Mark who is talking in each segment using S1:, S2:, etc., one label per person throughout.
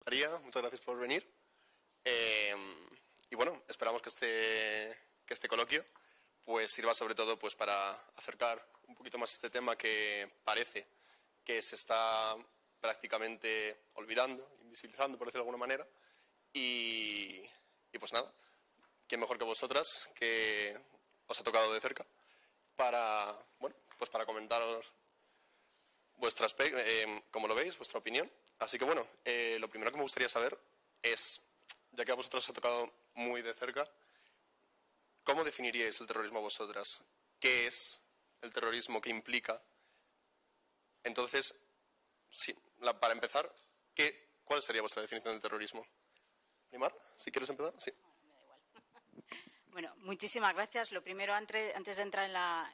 S1: María, muchas gracias por venir. Y bueno, esperamos que este coloquio pues sirva sobre todo pues para acercar un poquito más este tema que parece que se está prácticamente olvidando, invisibilizando, por decirlo de alguna manera. Y pues nada, quién mejor que vosotras, que os ha tocado de cerca, para, bueno, pues para comentaros vuestro aspecto, cómo lo veis, vuestra opinión. Así que bueno, lo primero que me gustaría saber es, ya que a vosotros os ha tocado muy de cerca, ¿cómo definiríais el terrorismo vosotras? ¿Qué es el terrorismo? ¿Qué implica? Entonces, sí, para empezar, ¿cuál sería vuestra definición de terrorismo? Limar, si quieres empezar. Sí.
S2: Me da igual. Bueno, muchísimas gracias. Lo primero, antes de entrar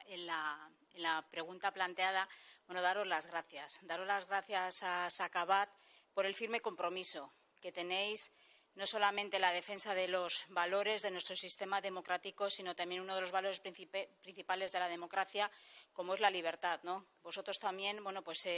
S2: en la pregunta planteada, bueno, daros las gracias. Daros las gracias a Sacabat por el firme compromiso que tenéis, no solamente la defensa de los valores de nuestro sistema democrático, sino también uno de los valores principales de la democracia, como es la libertad, ¿no? Vosotros también, bueno, pues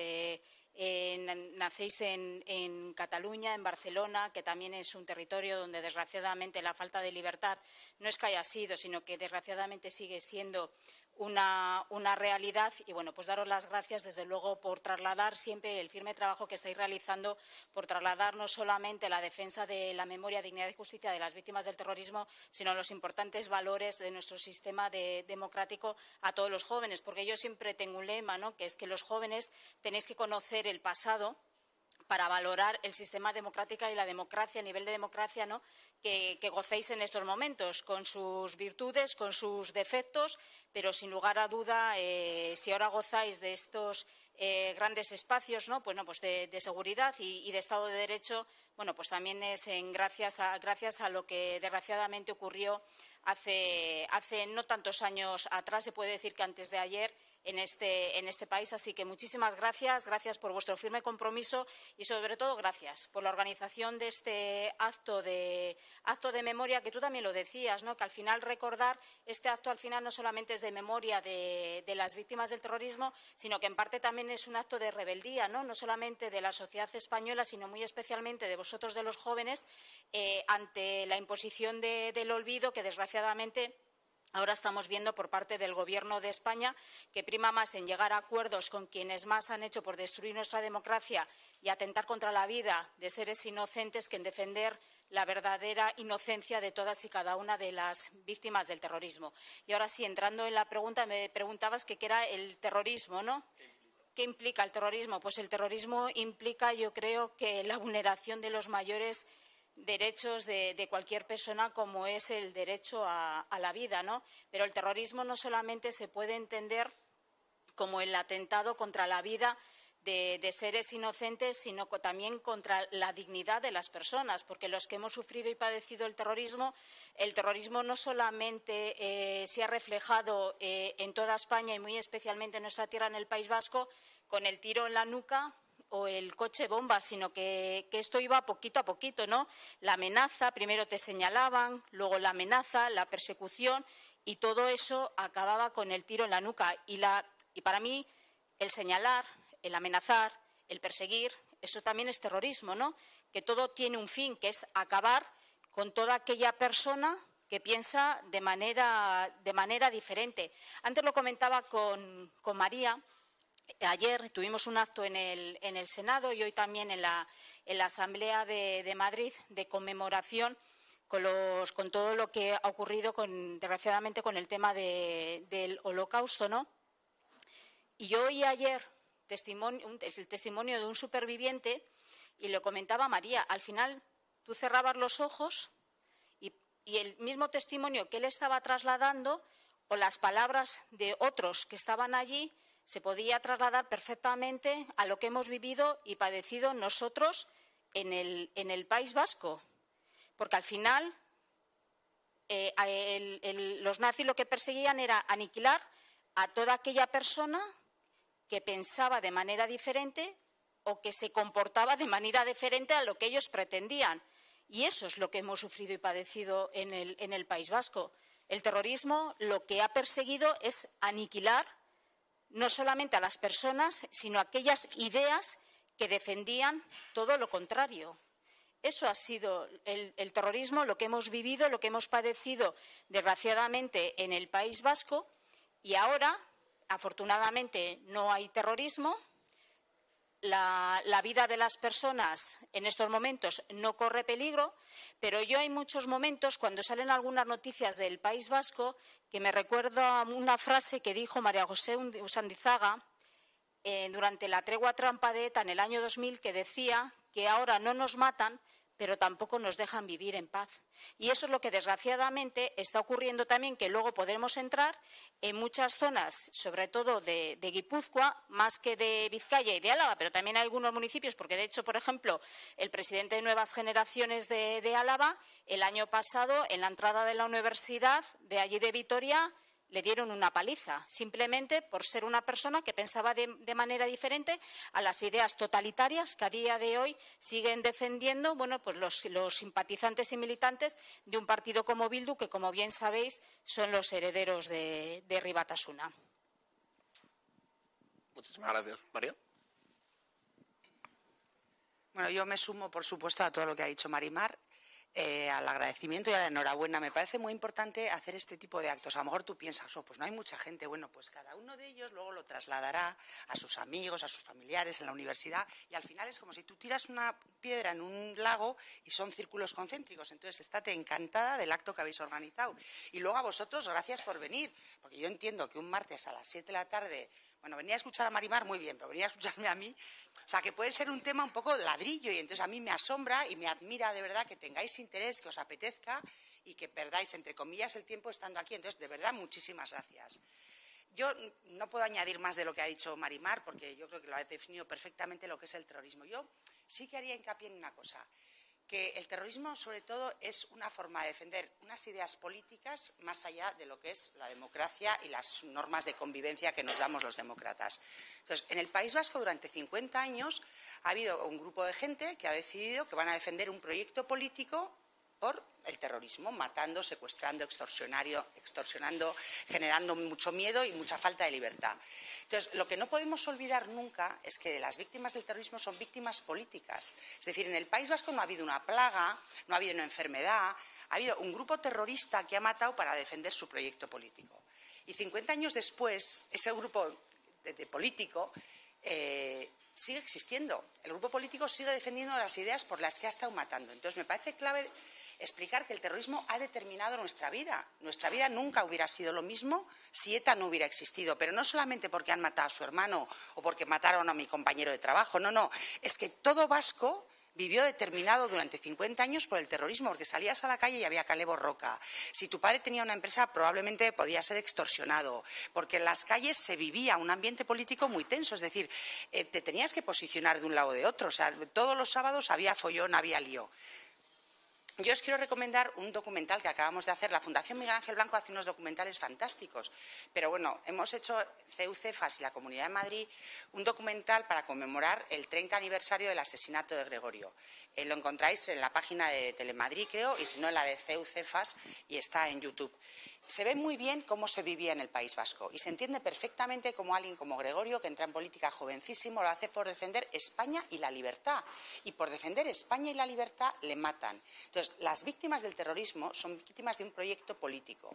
S2: nacéis en Cataluña, en Barcelona, que también es un territorio donde, desgraciadamente, la falta de libertad no es que haya sido, sino que, desgraciadamente, sigue siendo una realidad. Y, bueno, pues daros las gracias, desde luego, por trasladar siempre el firme trabajo que estáis realizando, por trasladar no solamente la defensa de la memoria, dignidad y justicia de las víctimas del terrorismo, sino los importantes valores de nuestro sistema democrático a todos los jóvenes. Porque yo siempre tengo un lema, ¿no?, que es que los jóvenes tenéis que conocer el pasado para valorar el sistema democrático y la democracia, el nivel de democracia, ¿no?, que gocéis en estos momentos, con sus virtudes, con sus defectos, pero sin lugar a duda, si ahora gozáis de estos grandes espacios, ¿no?, pues de seguridad y de Estado de Derecho, bueno, pues también es gracias a lo que desgraciadamente ocurrió hace no tantos años atrás, se puede decir que antes de ayer, en este país. Así que muchísimas gracias, gracias por vuestro firme compromiso y, sobre todo, gracias por la organización de este acto de memoria, que tú también lo decías, ¿no?, que al final recordar este acto al final no solamente es de memoria de las víctimas del terrorismo, sino que en parte también es un acto de rebeldía, no solamente de la sociedad española, sino muy especialmente de vosotros, de los jóvenes, ante la imposición del olvido que, desgraciadamente, ahora estamos viendo por parte del Gobierno de España, que prima más en llegar a acuerdos con quienes más han hecho por destruir nuestra democracia y atentar contra la vida de seres inocentes, que en defender la verdadera inocencia de todas y cada una de las víctimas del terrorismo. Y ahora sí, entrando en la pregunta, me preguntabas qué era el terrorismo, ¿no? ¿Qué implica el terrorismo? Pues el terrorismo implica, yo creo, que la vulneración de los mayores derechos de cualquier persona, como es el derecho a la vida, ¿no? Pero el terrorismo no solamente se puede entender como el atentado contra la vida de seres inocentes, sino también contra la dignidad de las personas, porque los que hemos sufrido y padecido el terrorismo no solamente se ha reflejado en toda España y muy especialmente en nuestra tierra, en el País Vasco, con el tiro en la nuca o el coche bomba, sino que esto iba poquito a poquito, ¿no? La amenaza, primero te señalaban, luego la amenaza, la persecución, y todo eso acababa con el tiro en la nuca. Y para mí, el señalar, el amenazar, el perseguir, eso también es terrorismo, ¿no? Que todo tiene un fin, que es acabar con toda aquella persona que piensa de manera diferente. Antes lo comentaba con María. Ayer tuvimos un acto en el Senado y hoy también en la Asamblea de Madrid, de conmemoración con todo lo que ha ocurrido, desgraciadamente, con el tema del Holocausto, ¿no? Y yo oí ayer el testimonio de un superviviente y le comentaba a María, al final tú cerrabas los ojos y el mismo testimonio que él estaba trasladando, o las palabras de otros que estaban allí, se podía trasladar perfectamente a lo que hemos vivido y padecido nosotros en el País Vasco. Porque al final los nazis lo que perseguían era aniquilar a toda aquella persona que pensaba de manera diferente o que se comportaba de manera diferente a lo que ellos pretendían. Y eso es lo que hemos sufrido y padecido en el País Vasco. El terrorismo lo que ha perseguido es aniquilar no solamente a las personas, sino a aquellas ideas que defendían todo lo contrario. Eso ha sido el terrorismo, lo que hemos vivido, lo que hemos padecido, desgraciadamente, en el País Vasco. Y ahora, afortunadamente, no hay terrorismo. La vida de las personas en estos momentos no corre peligro, pero yo hay muchos momentos cuando salen algunas noticias del País Vasco que me recuerdo a una frase que dijo María José Usandizaga durante la tregua trampa de ETA en el año 2000, que decía que ahora no nos matan, pero tampoco nos dejan vivir en paz. Y eso es lo que desgraciadamente está ocurriendo también, que luego podremos entrar en muchas zonas, sobre todo de Guipúzcoa, más que de Vizcaya y de Álava, pero también hay algunos municipios, porque de hecho, por ejemplo, el presidente de Nuevas Generaciones de Álava, el año pasado, en la entrada de la universidad de allí de Vitoria, le dieron una paliza, simplemente por ser una persona que pensaba de manera diferente a las ideas totalitarias que a día de hoy siguen defendiendo los simpatizantes y militantes de un partido como Bildu, que, como bien sabéis, son los herederos de Herri Batasuna.
S1: Muchísimas gracias. María.
S3: Bueno, yo me sumo, por supuesto, a todo lo que ha dicho Marimar. Al agradecimiento y a la enhorabuena. Me parece muy importante hacer este tipo de actos. A lo mejor tú piensas, pues no hay mucha gente. Bueno, pues cada uno de ellos luego lo trasladará a sus amigos, a sus familiares, en la universidad, y al final es como si tú tiras una piedra en un lago y son círculos concéntricos. Entonces, estate encantada del acto que habéis organizado. Y luego a vosotros, gracias por venir, porque yo entiendo que un martes a las 7 de la tarde... Bueno, venía a escuchar a Marimar muy bien, pero venía a escucharme a mí. O sea, que puede ser un tema un poco ladrillo, y entonces a mí me asombra y me admira de verdad que tengáis interés, que os apetezca y que perdáis, entre comillas, el tiempo estando aquí. Entonces, de verdad, muchísimas gracias. Yo no puedo añadir más de lo que ha dicho Marimar, porque yo creo que lo ha definido perfectamente lo que es el terrorismo. Yo sí que haría hincapié en una cosa, que el terrorismo, sobre todo, es una forma de defender unas ideas políticas más allá de lo que es la democracia y las normas de convivencia que nos damos los demócratas. Entonces, en el País Vasco, durante 50 años, ha habido un grupo de gente que ha decidido que van a defender un proyecto político por el terrorismo, matando, secuestrando, extorsionando, generando mucho miedo y mucha falta de libertad. Entonces, lo que no podemos olvidar nunca es que las víctimas del terrorismo son víctimas políticas. Es decir, en el País Vasco no ha habido una plaga, no ha habido una enfermedad, ha habido un grupo terrorista que ha matado para defender su proyecto político. Y 50 años después, ese grupo político sigue existiendo. El grupo político sigue defendiendo las ideas por las que ha estado matando. Entonces, me parece clave explicar que el terrorismo ha determinado nuestra vida. Nuestra vida nunca hubiera sido lo mismo si ETA no hubiera existido, pero no solamente porque han matado a su hermano o porque mataron a mi compañero de trabajo, no, es que todo vasco vivió determinado durante 50 años por el terrorismo, porque salías a la calle y había cale borroca. Si tu padre tenía una empresa, probablemente podía ser extorsionado, porque en las calles se vivía un ambiente político muy tenso, es decir, te tenías que posicionar de un lado o de otro, o sea, todos los sábados había follón, había lío. Yo os quiero recomendar un documental que acabamos de hacer. La Fundación Miguel Ángel Blanco hace unos documentales fantásticos. Pero bueno, hemos hecho CEU Cefas y la Comunidad de Madrid un documental para conmemorar el 30 aniversario del asesinato de Gregorio. Lo encontráis en la página de Telemadrid, creo, y si no, en la de CEU Cefas, y está en YouTube. Se ve muy bien cómo se vivía en el País Vasco y se entiende perfectamente cómo alguien como Gregorio, que entra en política jovencísimo, lo hace por defender España y la libertad. Y por defender España y la libertad le matan. Entonces, las víctimas del terrorismo son víctimas de un proyecto político.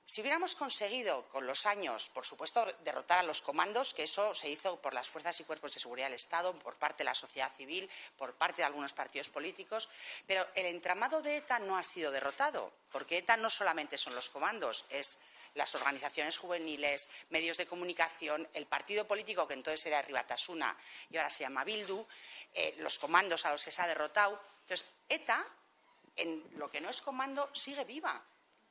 S3: Si hubiéramos conseguido con los años, por supuesto, derrotar a los comandos, que eso se hizo por las fuerzas y cuerpos de seguridad del Estado, por parte de la sociedad civil, por parte de algunos partidos políticos, pero el entramado de ETA no ha sido derrotado, porque ETA no solamente son los comandos, es las organizaciones juveniles, medios de comunicación, el partido político que entonces era Herri Batasuna y ahora se llama Bildu, los comandos a los que se ha derrotado. Entonces, ETA, en lo que no es comando, sigue viva.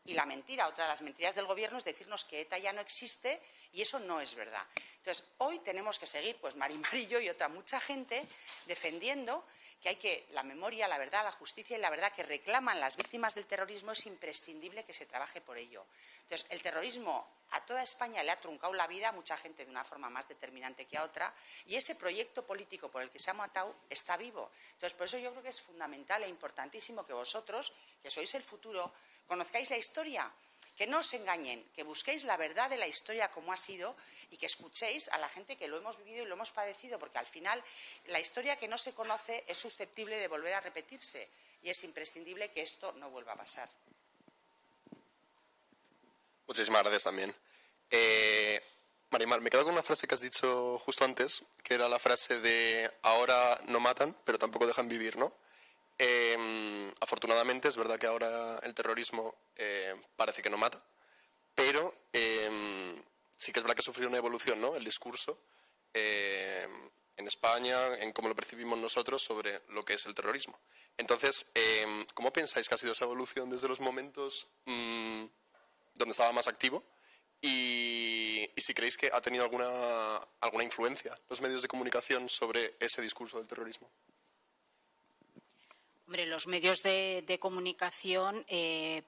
S3: Y la mentira, otra de las mentiras del Gobierno, es decirnos que ETA ya no existe, y eso no es verdad. Entonces, hoy tenemos que seguir, pues Marimar y yo y otra mucha gente, defendiendo que hay que la memoria, la verdad, la justicia y la verdad que reclaman las víctimas del terrorismo, es imprescindible que se trabaje por ello. Entonces, el terrorismo a toda España le ha truncado la vida, a mucha gente de una forma más determinante que a otra, y ese proyecto político por el que se ha matado está vivo. Entonces, por eso yo creo que es fundamental e importantísimo que vosotros, que sois el futuro, conozcáis la historia Que no os engañen, que busquéis la verdad de la historia como ha sido y que escuchéis a la gente que lo hemos vivido y lo hemos padecido, porque al final la historia que no se conoce es susceptible de volver a repetirse y es imprescindible que esto no vuelva a pasar.
S1: Muchísimas gracias también. Marimar, me quedo con una frase que has dicho justo antes, que era la frase de ahora no matan, pero tampoco dejan vivir, ¿no? Afortunadamente es verdad que ahora el terrorismo parece que no mata, pero sí que es verdad que ha sufrido una evolución, ¿no? El discurso en España, en cómo lo percibimos nosotros sobre lo que es el terrorismo. Entonces, ¿cómo pensáis que ha sido esa evolución desde los momentos donde estaba más activo? Y si creéis que ha tenido alguna influencia los medios de comunicación sobre ese discurso del terrorismo.
S2: Hombre, los medios de comunicación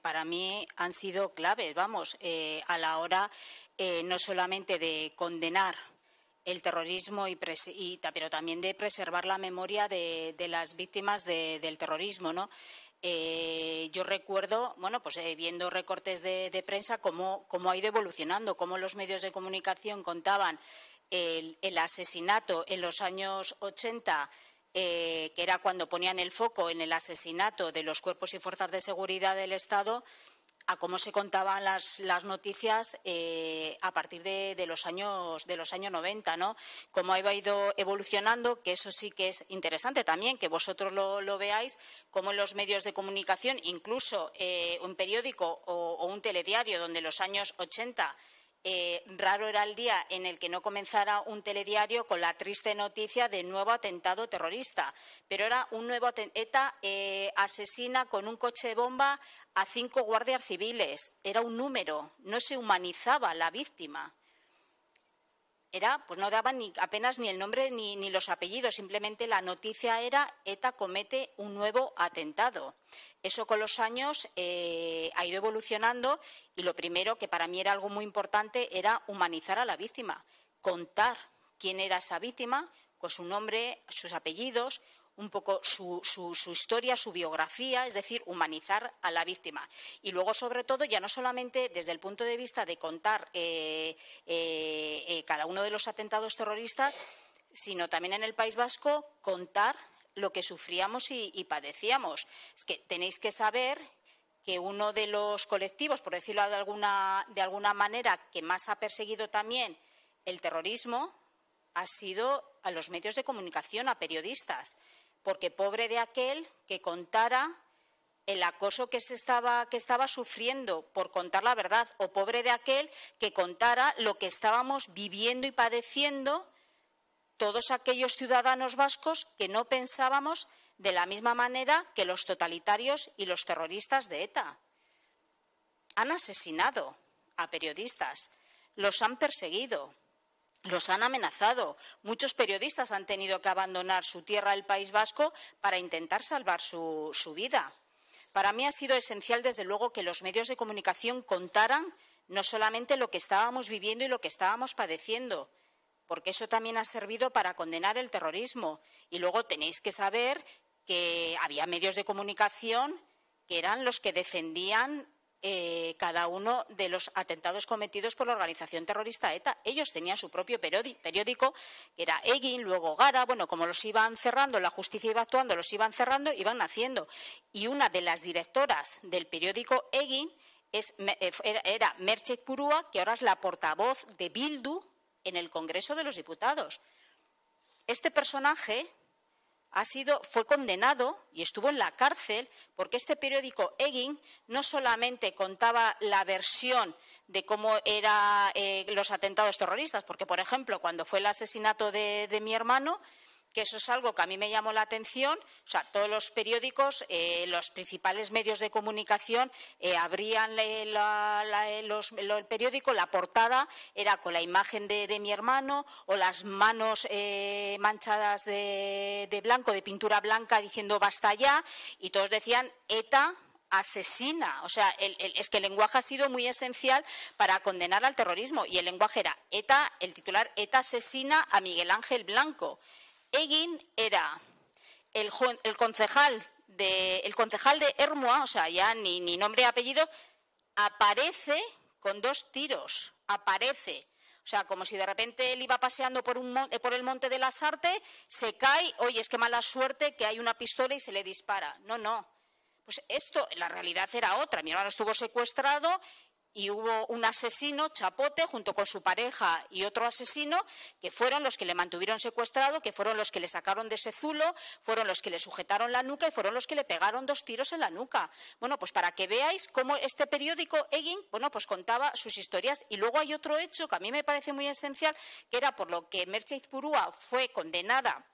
S2: para mí han sido claves, a la hora no solamente de condenar el terrorismo pero también de preservar la memoria de las víctimas del terrorismo, ¿no? Yo recuerdo, viendo recortes de prensa, cómo ha ido evolucionando, cómo los medios de comunicación contaban el asesinato en los años 80, que era cuando ponían el foco en el asesinato de los cuerpos y fuerzas de seguridad del Estado, a cómo se contaban las noticias a partir de los años 90, ¿no? Cómo ha ido evolucionando, que eso sí que es interesante también, que vosotros lo veáis, cómo en los medios de comunicación, incluso un periódico o un telediario, donde en los años 80 raro era el día en el que no comenzara un telediario con la triste noticia de nuevo atentado terrorista. Pero era un nuevo ETA asesina con un coche bomba a 5 guardias civiles. Era un número, no se humanizaba la víctima. No daban apenas ni el nombre ni los apellidos, simplemente la noticia era ETA comete un nuevo atentado. Eso con los años ha ido evolucionando y lo primero, que para mí era algo muy importante, era humanizar a la víctima, contar quién era esa víctima, con su nombre, sus apellidos, un poco su historia, su biografía, es decir, humanizar a la víctima. Y luego, sobre todo, ya no solamente desde el punto de vista de contar cada uno de los atentados terroristas, sino también en el País Vasco contar lo que sufríamos y padecíamos. Es que tenéis que saber que uno de los colectivos, por decirlo de alguna manera, que más ha perseguido también el terrorismo ha sido a los medios de comunicación, a periodistas, porque pobre de aquel que contara el acoso que estaba sufriendo por contar la verdad, o pobre de aquel que contara lo que estábamos viviendo y padeciendo todos aquellos ciudadanos vascos que no pensábamos de la misma manera que los totalitarios y los terroristas de ETA. Han asesinado a periodistas, los han perseguido, los han amenazado. Muchos periodistas han tenido que abandonar su tierra, el País Vasco, para intentar salvar su vida. Para mí ha sido esencial, desde luego, que los medios de comunicación contaran no solamente lo que estábamos viviendo y lo que estábamos padeciendo, porque eso también ha servido para condenar el terrorismo. Y luego tenéis que saber que había medios de comunicación que eran los que defendían cada uno de los atentados cometidos por la organización terrorista ETA. Ellos tenían su propio periódico, que era Egin, luego Gara. Como los iban cerrando, la justicia iba actuando, los iban cerrando, iban naciendo. Y una de las directoras del periódico Egin era Merche Purua, que ahora es la portavoz de Bildu en el Congreso de los Diputados. Este personaje fue condenado y estuvo en la cárcel porque este periódico Egin no solamente contaba la versión de cómo eran los atentados terroristas, porque, por ejemplo, cuando fue el asesinato de mi hermano, que eso es algo que a mí me llamó la atención, todos los periódicos, los principales medios de comunicación abrían el periódico, la portada era con la imagen de mi hermano o las manos manchadas de blanco, de pintura blanca, diciendo basta ya, y todos decían ETA asesina. Es que el lenguaje ha sido muy esencial para condenar al terrorismo, y el lenguaje era el titular ETA asesina a Miguel Ángel Blanco. Egin era el concejal de Ermua, ya ni nombre y apellido, aparece con 2 tiros, aparece. O sea, como si de repente él iba paseando por el Monte de la Sarte, se cae, oye, es que mala suerte que hay una pistola y se le dispara. No, no. Pues esto, la realidad era otra. Mi hermano estuvo secuestrado y hubo un asesino, Chapote, junto con su pareja y otro asesino, que fueron los que le mantuvieron secuestrado, que fueron los que le sacaron de ese zulo, fueron los que le sujetaron la nuca y fueron los que le pegaron 2 tiros en la nuca. Bueno, pues para que veáis cómo este periódico, Egin, bueno, pues contaba sus historias. Y luego hay otro hecho que a mí me parece muy esencial, que era por lo que Merche Izpurúa fue condenada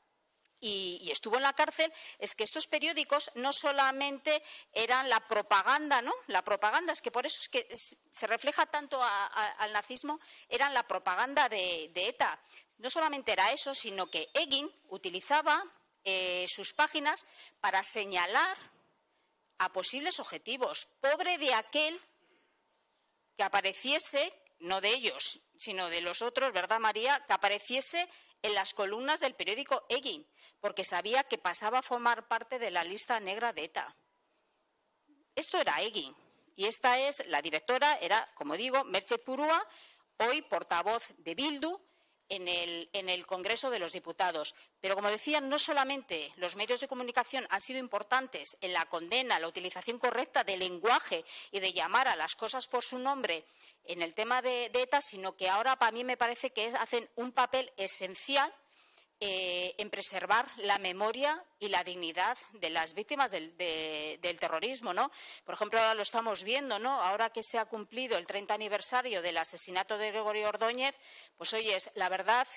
S2: y estuvo en la cárcel, es que estos periódicos no solamente eran la propaganda, ¿no? La propaganda, es que por eso es que se refleja tanto al nazismo, eran la propaganda de ETA. No solamente era eso, sino que Egin utilizaba sus páginas para señalar a posibles objetivos. Pobre de aquel que apareciese, no de ellos, sino de los otros, ¿verdad, María?, que apareciese en las columnas del periódico Egin, porque sabía que pasaba a formar parte de la lista negra de ETA. Esto era Egin, y esta es la directora, era, como digo, Merche Izpurúa, hoy portavoz de Bildu en el Congreso de los Diputados. Pero, como decía, no solamente los medios de comunicación han sido importantes en la condena, la utilización correcta del lenguaje y de llamar a las cosas por su nombre en el tema de ETA, sino que ahora para mí me parece que hacen un papel esencial en preservar la memoria y la dignidad de las víctimas del terrorismo, ¿no? Por ejemplo, ahora lo estamos viendo, ¿no? Ahora que se ha cumplido el 30 aniversario del asesinato de Gregorio Ordóñez, pues oyes, la verdad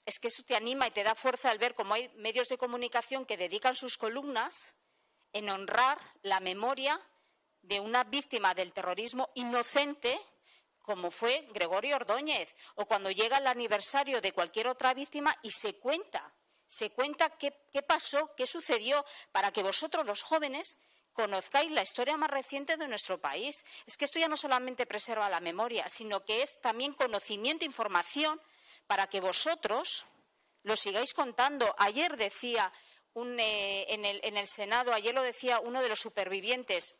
S2: es que eso te anima y te da fuerza al ver cómo hay medios de comunicación que dedican sus columnas en honrar la memoria de una víctima del terrorismo inocente, como fue Gregorio Ordóñez, o cuando llega el aniversario de cualquier otra víctima y se cuenta qué pasó, qué sucedió, para que vosotros, los jóvenes, conozcáis la historia más reciente de nuestro país. Es que esto ya no solamente preserva la memoria, sino que es también conocimiento e información para que vosotros lo sigáis contando. Ayer decía en el Senado, ayer lo decía uno de los supervivientes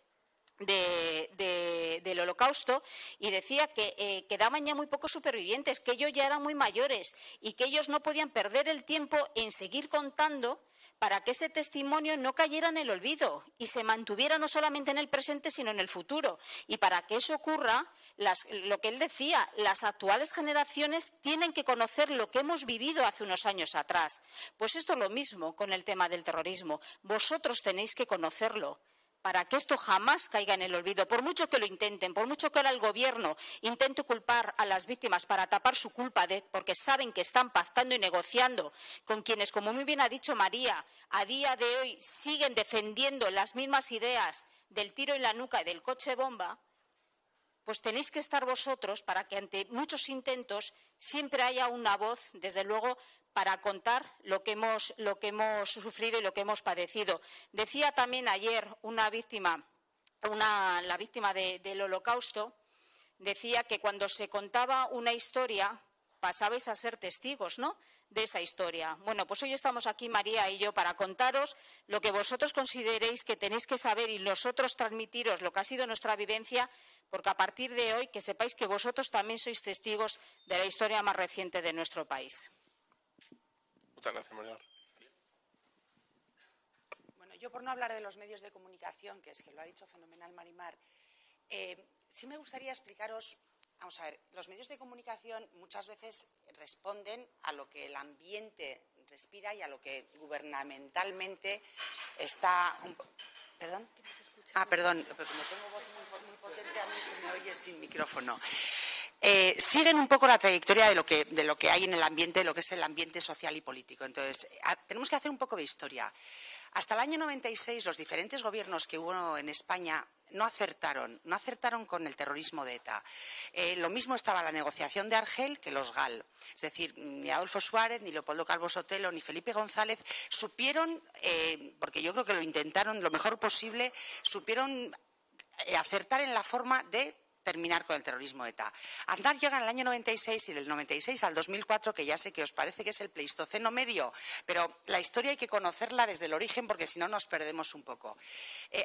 S2: del Holocausto, y decía que quedaban ya muy pocos supervivientes, que ellos ya eran muy mayores y que ellos no podían perder el tiempo en seguir contando para que ese testimonio no cayera en el olvido y se mantuviera no solamente en el presente, sino en el futuro. Y para que eso ocurra, lo que él decía, las actuales generaciones tienen que conocer lo que hemos vivido hace unos años atrás. Pues esto es lo mismo con el tema del terrorismo. Vosotros tenéis que conocerlo para que esto jamás caiga en el olvido, por mucho que lo intenten, por mucho que ahora el Gobierno intente culpar a las víctimas para tapar su culpa, porque saben que están pactando y negociando con quienes, como muy bien ha dicho María, a día de hoy siguen defendiendo las mismas ideas del tiro en la nuca y del coche bomba. Pues tenéis que estar vosotros para que ante muchos intentos siempre haya una voz, desde luego, para contar lo que hemos sufrido y lo que hemos padecido. Decía también ayer una víctima, la víctima del Holocausto, decía que cuando se contaba una historia pasabais a ser testigos, ¿no?, de esa historia. Bueno, pues hoy estamos aquí, María y yo, para contaros lo que vosotros consideréis que tenéis que saber y nosotros transmitiros lo que ha sido nuestra vivencia, porque a partir de hoy que sepáis que vosotros también sois testigos de la historia más reciente de nuestro país.
S1: Muchas gracias, María.
S3: Bueno, yo por no hablar de los medios de comunicación, que es que lo ha dicho fenomenal Marimar, sí me gustaría explicaros. Vamos a ver, los medios de comunicación muchas veces responden a lo que el ambiente respira y a lo que gubernamentalmente está. ¿Perdón? Perdón, pero como tengo voz muy potente, a mí se me oye sin micrófono. Siguen un poco la trayectoria de lo que hay en el ambiente, de lo que es el ambiente social y político. Entonces, tenemos que hacer un poco de historia. Hasta el año 96, los diferentes gobiernos que hubo en España no acertaron con el terrorismo de ETA. Lo mismo estaba la negociación de Argel que los GAL. Es decir, ni Adolfo Suárez, ni Leopoldo Calvo Sotelo, ni Felipe González supieron, porque yo creo que lo intentaron lo mejor posible, supieron acertar en la forma de terminar con el terrorismo de ETA. Aznar llega en el año 96 y del 96 al 2004, que ya sé que os parece que es el Pleistoceno medio, pero la historia hay que conocerla desde el origen porque si no nos perdemos un poco.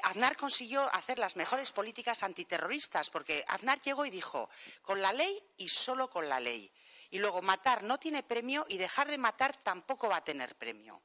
S3: Aznar consiguió hacer las mejores políticas antiterroristas porque Aznar llegó y dijo, con la ley y solo con la ley. Y luego matar no tiene premio y dejar de matar tampoco va a tener premio.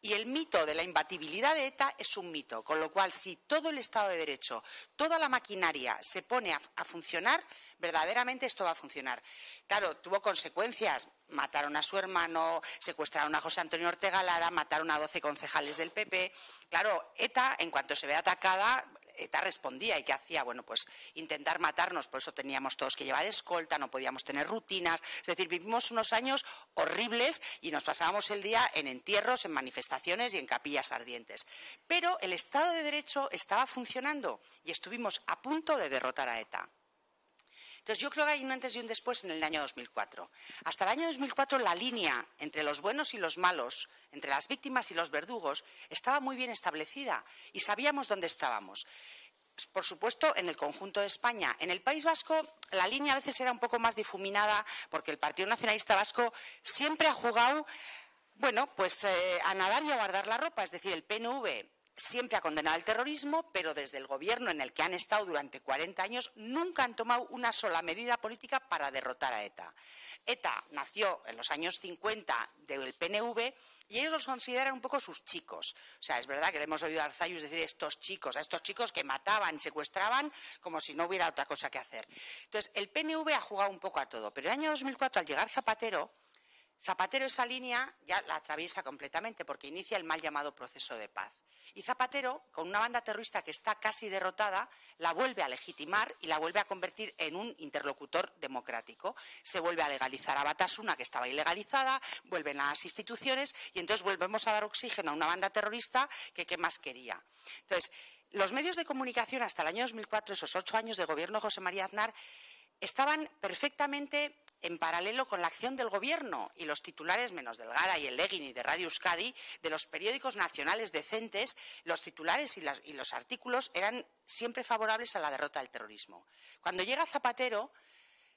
S3: Y el mito de la imbatibilidad de ETA es un mito, con lo cual si todo el Estado de Derecho, toda la maquinaria se pone a funcionar, verdaderamente esto va a funcionar. Claro, tuvo consecuencias. Mataron a su hermano, secuestraron a José Antonio Ortega Lara, mataron a 12 concejales del PP. Claro, ETA, en cuanto se ve atacada, ETA respondía. ¿Y qué hacía? Bueno, pues intentar matarnos. Por eso teníamos todos que llevar escolta, no podíamos tener rutinas. Es decir, vivimos unos años horribles y nos pasábamos el día en entierros, en manifestaciones y en capillas ardientes. Pero el Estado de Derecho estaba funcionando y estuvimos a punto de derrotar a ETA. Entonces, yo creo que hay un antes y un después en el año 2004. Hasta el año 2004 la línea entre los buenos y los malos, entre las víctimas y los verdugos, estaba muy bien establecida y sabíamos dónde estábamos. Por supuesto, en el conjunto de España. En el País Vasco la línea a veces era un poco más difuminada porque el Partido Nacionalista Vasco siempre ha jugado, bueno, pues a nadar y a guardar la ropa. Es decir, el PNV siempre ha condenado el terrorismo, pero desde el gobierno en el que han estado durante 40 años nunca han tomado una sola medida política para derrotar a ETA. ETA nació en los años 50 del PNV y ellos los consideran un poco sus chicos. O sea, es verdad que le hemos oído a Arzayus decir a estos chicos que mataban, secuestraban, como si no hubiera otra cosa que hacer. Entonces, el PNV ha jugado un poco a todo, pero en el año 2004, al llegar Zapatero esa línea ya la atraviesa completamente porque inicia el mal llamado proceso de paz. Y Zapatero, con una banda terrorista que está casi derrotada, la vuelve a legitimar y la vuelve a convertir en un interlocutor democrático. Se vuelve a legalizar a Batasuna, que estaba ilegalizada, vuelven a las instituciones y entonces volvemos a dar oxígeno a una banda terrorista que ¿qué más quería? Entonces, los medios de comunicación hasta el año 2004, esos 8 años de gobierno de José María Aznar, estaban perfectamente en paralelo con la acción del gobierno y los titulares, menos del Gara y el Legui y de Radio Euskadi, de los periódicos nacionales decentes, los titulares y los artículos eran siempre favorables a la derrota del terrorismo. Cuando llega Zapatero,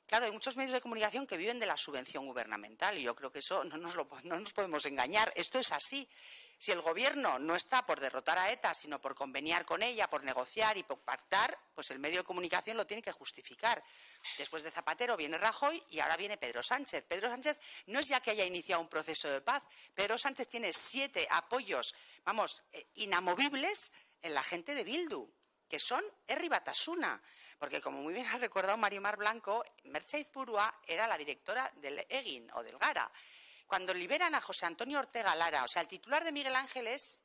S3: claro, hay muchos medios de comunicación que viven de la subvención gubernamental y yo creo que eso no nos podemos engañar. Esto es así. Si el gobierno no está por derrotar a ETA, sino por conveniar con ella, por negociar y por pactar, pues el medio de comunicación lo tiene que justificar. Después de Zapatero viene Rajoy y ahora viene Pedro Sánchez. Pedro Sánchez no es ya que haya iniciado un proceso de paz. Pedro Sánchez tiene 7 apoyos, inamovibles en la gente de Bildu, que son Herri Batasuna. Porque, como muy bien ha recordado Marimar Blanco, Merche Izpurua era la directora del Egin o del Gara. Cuando liberan a José Antonio Ortega Lara, o sea, el titular de Miguel Ángel es,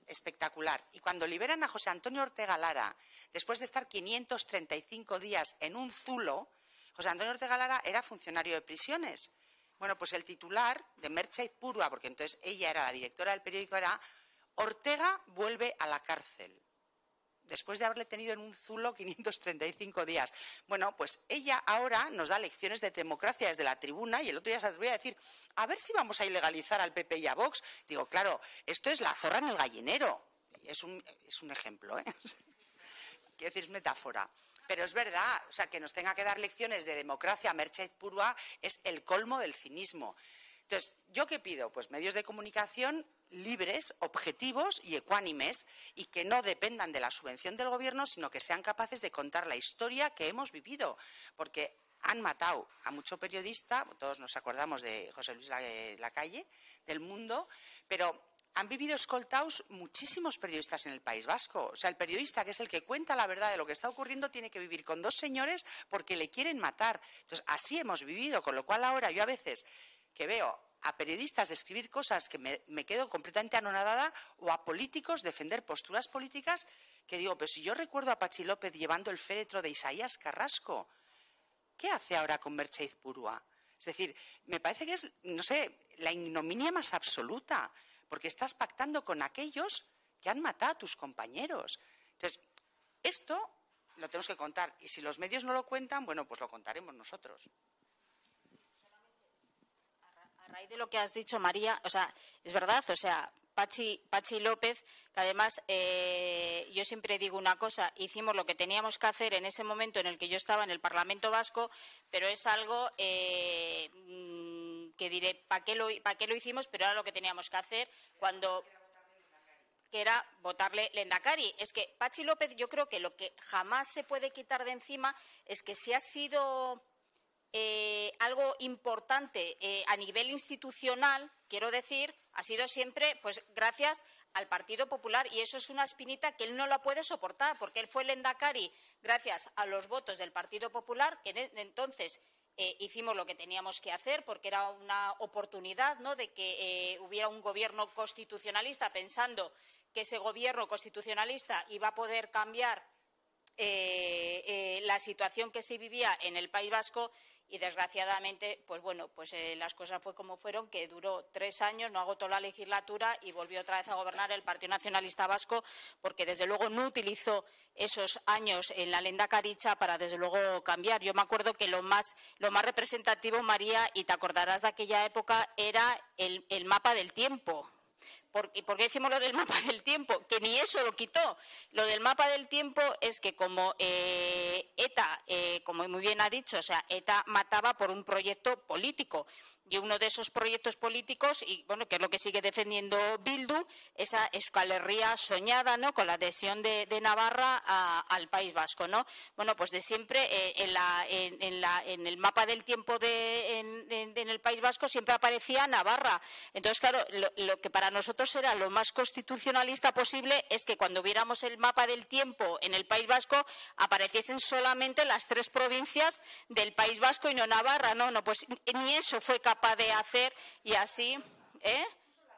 S3: espectacular. Y cuando liberan a José Antonio Ortega Lara, después de estar 535 días en un zulo, José Antonio Ortega Lara era funcionario de prisiones. Bueno, pues el titular de Merche Izpurua, porque entonces ella era la directora del periódico, era Ortega vuelve a la cárcel, después de haberle tenido en un zulo 535 días. Bueno, pues ella ahora nos da lecciones de democracia desde la tribuna y el otro día se atrevía a decir, a ver si vamos a ilegalizar al PP y a Vox. Digo, claro, esto es la zorra en el gallinero. Es un ejemplo, ¿eh? Quiero decir, es metáfora. Pero es verdad, o sea, que nos tenga que dar lecciones de democracia a Merche Izpurua es el colmo del cinismo. Entonces, ¿yo qué pido? Pues medios de comunicación libres, objetivos y ecuánimes y que no dependan de la subvención del gobierno, sino que sean capaces de contar la historia que hemos vivido. Porque han matado a mucho periodista, todos nos acordamos de José Luis Lacalle, del Mundo, pero han vivido escoltados muchísimos periodistas en el País Vasco. O sea, el periodista, que es el que cuenta la verdad de lo que está ocurriendo, tiene que vivir con 2 señores porque le quieren matar. Entonces, así hemos vivido, con lo cual ahora yo a veces que veo a periodistas escribir cosas que me quedo completamente anonadada o a políticos defender posturas políticas que digo, pero si yo recuerdo a Patxi López llevando el féretro de Isaías Carrasco, ¿qué hace ahora con Merche Izpurua? Es decir, me parece que es, no sé, la ignominia más absoluta, porque estás pactando con aquellos que han matado a tus compañeros. Entonces, esto lo tenemos que contar y si los medios no lo cuentan, bueno, pues lo contaremos nosotros.
S2: A raíz de lo que has dicho, María, o sea, es verdad, o sea, Patxi López, que además yo siempre digo una cosa, hicimos lo que teníamos que hacer en ese momento en el que yo estaba en el Parlamento Vasco, pero es algo que diré, ¿para qué lo hicimos? Pero era lo que teníamos que hacer que era votarle Lehendakari. Es que Patxi López, yo creo que lo que jamás se puede quitar de encima es que si ha sido algo importante a nivel institucional, quiero decir, ha sido siempre pues gracias al Partido Popular, y eso es una espinita que él no la puede soportar, porque él fue Lehendakari gracias a los votos del Partido Popular, que entonces hicimos lo que teníamos que hacer porque era una oportunidad, ¿no?, de que hubiera un gobierno constitucionalista, pensando que ese gobierno constitucionalista iba a poder cambiar la situación que se vivía en el País Vasco. Y desgraciadamente, pues bueno, pues las cosas fue como fueron, que duró 3 años, no agotó la legislatura y volvió otra vez a gobernar el Partido Nacionalista Vasco, porque desde luego no utilizó esos años en la Lehendakaritza para desde luego cambiar. Yo me acuerdo que lo más representativo, María, y te acordarás de aquella época, era el mapa del tiempo. ¿Por qué decimos lo del mapa del tiempo? Que ni eso lo quitó. Lo del mapa del tiempo es que como ETA, como muy bien ha dicho, o sea, ETA mataba por un proyecto político. Y uno de esos proyectos políticos, y bueno, que es lo que sigue defendiendo Bildu, esa Euskal Herria soñada, ¿no?, con la adhesión de Navarra al País Vasco, ¿no? Bueno, pues de siempre en el mapa del tiempo en el País Vasco siempre aparecía Navarra. Entonces, claro, lo que para nosotros era lo más constitucionalista posible es que cuando viéramos el mapa del tiempo en el País Vasco apareciesen solamente las 3 provincias del País Vasco y no Navarra. No, pues ni eso fue capaz de hacer, y así,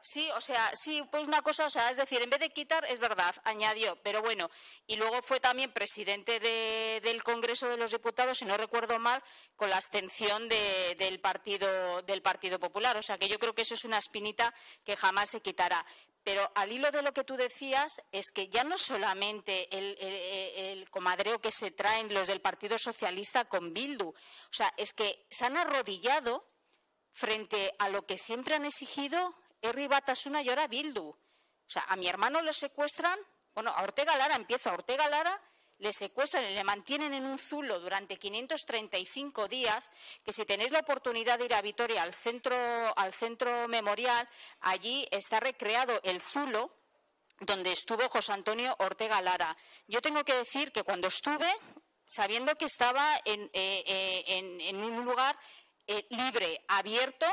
S2: Sí, o sea, sí, pues una cosa, o sea, es decir, en vez de quitar, es verdad, añadió, pero bueno, y luego fue también presidente del Congreso de los Diputados, si no recuerdo mal, con la abstención del Partido Popular, o sea, que yo creo que eso es una espinita que jamás se quitará. Pero al hilo de lo que tú decías, es que ya no solamente el comadreo que se traen los del Partido Socialista con Bildu, o sea, es que se han arrodillado frente a lo que siempre han exigido Herri Batasuna y ahora Bildu. O sea, a mi hermano lo secuestran, bueno, a Ortega Lara le secuestran y le mantienen en un zulo durante 535 días, que si tenéis la oportunidad de ir a Vitoria al centro memorial, allí está recreado el zulo donde estuvo José Antonio Ortega Lara. Yo tengo que decir que cuando estuve, sabiendo que estaba en un lugar libre, abierto,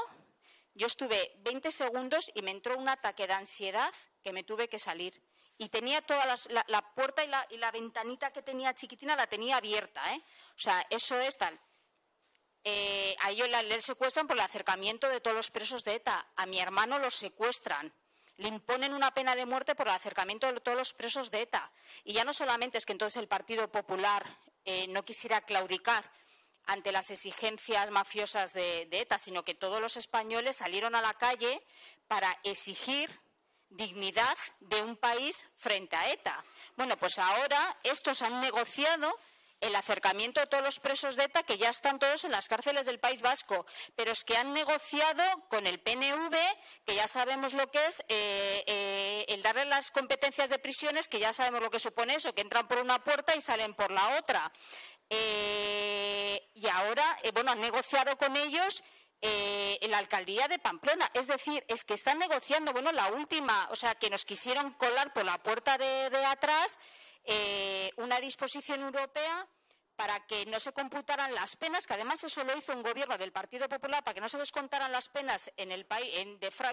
S2: yo estuve 20 segundos y me entró un ataque de ansiedad que me tuve que salir. Y tenía todas la puerta y la ventanita que tenía chiquitina la tenía abierta, ¿eh? O sea, eso es tal. A ellos le secuestran por el acercamiento de todos los presos de ETA. A mi hermano los secuestran. Le imponen una pena de muerte por el acercamiento de todos los presos de ETA. Y ya no solamente es que entonces el Partido Popular no quisiera claudicar ante las exigencias mafiosas de ETA, sino que todos los españoles salieron a la calle para exigir dignidad de un país frente a ETA. Bueno, pues ahora estos han negociado el acercamiento de todos los presos de ETA, que ya están todos en las cárceles del País Vasco, pero es que han negociado con el PNV, que ya sabemos lo que es el darle las competencias de prisiones, que ya sabemos lo que supone eso, que entran por una puerta y salen por la otra. Y ahora, han negociado con ellos en la alcaldía de Pamplona. Es decir, es que están negociando, la última, o sea, que nos quisieron colar por la puerta de atrás una disposición europea para que no se computaran las penas, que además eso lo hizo un gobierno del Partido Popular, para que no se descontaran las penas en el país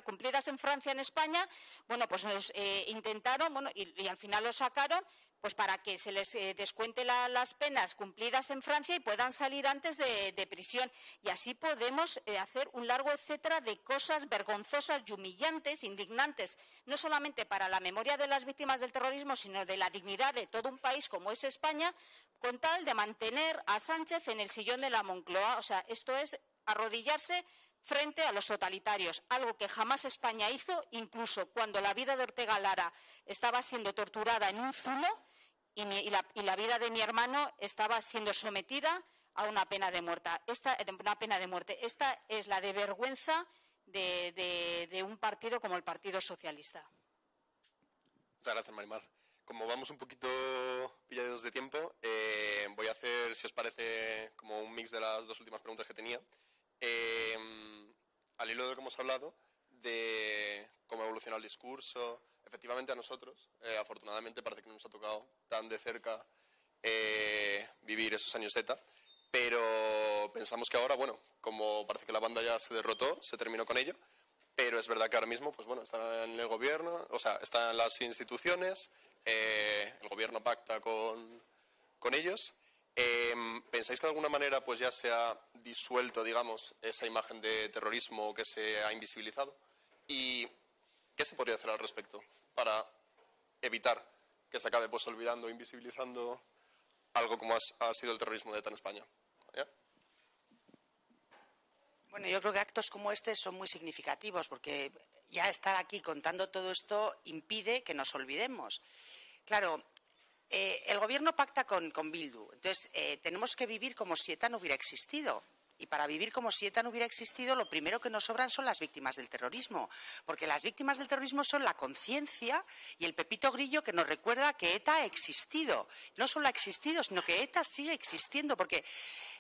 S2: cumplidas en Francia, en España. Bueno, pues nos intentaron, y al final lo sacaron, pues para que se les descuente las penas cumplidas en Francia y puedan salir antes de prisión. Y así podemos hacer un largo etcétera de cosas vergonzosas y humillantes, indignantes, no solamente para la memoria de las víctimas del terrorismo, sino de la dignidad de todo un país como es España, con tal de mantener a Sánchez en el sillón de la Moncloa. O sea, esto es arrodillarse frente a los totalitarios, algo que jamás España hizo, incluso cuando la vida de Ortega Lara estaba siendo torturada en un zulo y la vida de mi hermano estaba siendo sometida a una pena de muerte. Esta es la de vergüenza de un partido como el Partido Socialista.
S1: Muchas gracias, Marimar. Como vamos un poquito pillados de tiempo, voy a hacer, si os parece, como un mix de las dos últimas preguntas que tenía. Al hilo de lo que hemos hablado, de cómo ha evolucionado el discurso, efectivamente a nosotros, afortunadamente, parece que no nos ha tocado tan de cerca vivir esos años Z, pero pensamos que ahora, bueno, como parece que la banda ya se derrotó, se terminó con ello, pero es verdad que ahora mismo, pues bueno, está en el gobierno, o sea, está en las instituciones, el gobierno pacta con ellos. ¿Pensáis que de alguna manera pues ya se ha disuelto, digamos, esa imagen de terrorismo que se ha invisibilizado? ¿Y qué se podría hacer al respecto para evitar que se acabe pues olvidando, invisibilizando algo como ha sido el terrorismo de ETA en España? ¿Ya?
S3: Bueno, yo creo que actos como este son muy significativos porque ya estar aquí contando todo esto impide que nos olvidemos. Claro, el gobierno pacta con Bildu, entonces tenemos que vivir como si ETA no hubiera existido. Y para vivir como si ETA no hubiera existido, lo primero que nos sobran son las víctimas del terrorismo, porque las víctimas del terrorismo son la conciencia y el pepito grillo que nos recuerda que ETA ha existido. No solo ha existido, sino que ETA sigue existiendo, porque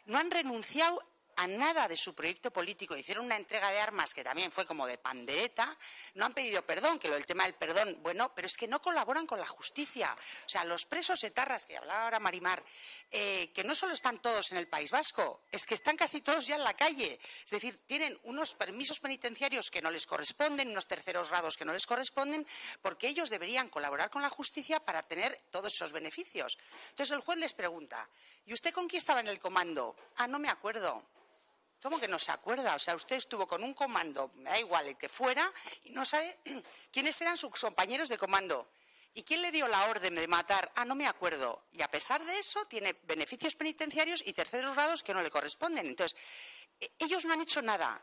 S3: no han renunciado a nada de su proyecto político. Hicieron una entrega de armas que también fue como de pandereta. No han pedido perdón, que el tema del perdón, bueno, pero es que no colaboran con la justicia. O sea, los presos etarras, que hablaba ahora Marimar, que no solo están todos en el País Vasco, es que están casi todos ya en la calle. Es decir, tienen unos permisos penitenciarios que no les corresponden, unos terceros grados que no les corresponden, porque ellos deberían colaborar con la justicia para tener todos esos beneficios. Entonces el juez les pregunta, ¿y usted con quién estaba en el comando? Ah, no me acuerdo. ¿Cómo que no se acuerda? O sea, usted estuvo con un comando, me da igual el que fuera, y no sabe quiénes eran sus compañeros de comando. ¿Y quién le dio la orden de matar? Ah, no me acuerdo. Y a pesar de eso, tiene beneficios penitenciarios y terceros grados que no le corresponden. Entonces, ellos no han hecho nada.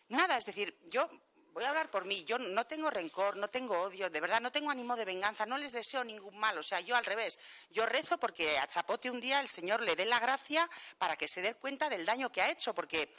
S3: Nada, es decir, yo voy a hablar por mí, yo no tengo rencor, no tengo odio, de verdad no tengo ánimo de venganza, no les deseo ningún mal, o sea, yo al revés, yo rezo porque a Chapote un día el Señor le dé la gracia para que se dé cuenta del daño que ha hecho, porque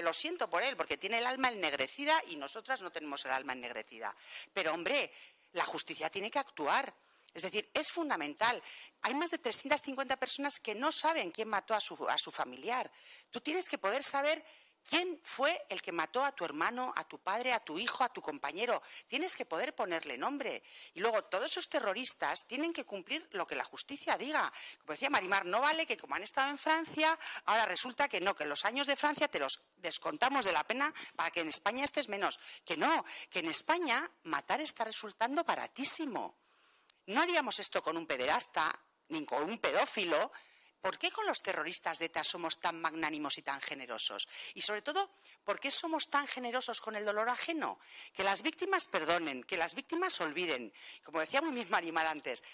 S3: lo siento por él, porque tiene el alma ennegrecida y nosotras no tenemos el alma ennegrecida. Pero hombre, la justicia tiene que actuar. Es decir, es fundamental. Hay más de 350 personas que no saben quién mató a su familiar. Tú tienes que poder saber quién fue el que mató a tu hermano, a tu padre, a tu hijo, a tu compañero. Tienes que poder ponerle nombre. Y luego todos esos terroristas tienen que cumplir lo que la justicia diga. Como decía Marimar, no vale que como han estado en Francia, ahora resulta que no, que los años de Francia te los descontamos de la pena para que en España estés menos. Que no, que en España matar está resultando baratísimo. No haríamos esto con un pederasta, ni con un pedófilo. ¿Por qué con los terroristas de ETA somos tan magnánimos y tan generosos? Y sobre todo, ¿por qué somos tan generosos con el dolor ajeno? Que las víctimas perdonen, que las víctimas olviden. Como decía muy bien Marimar antes,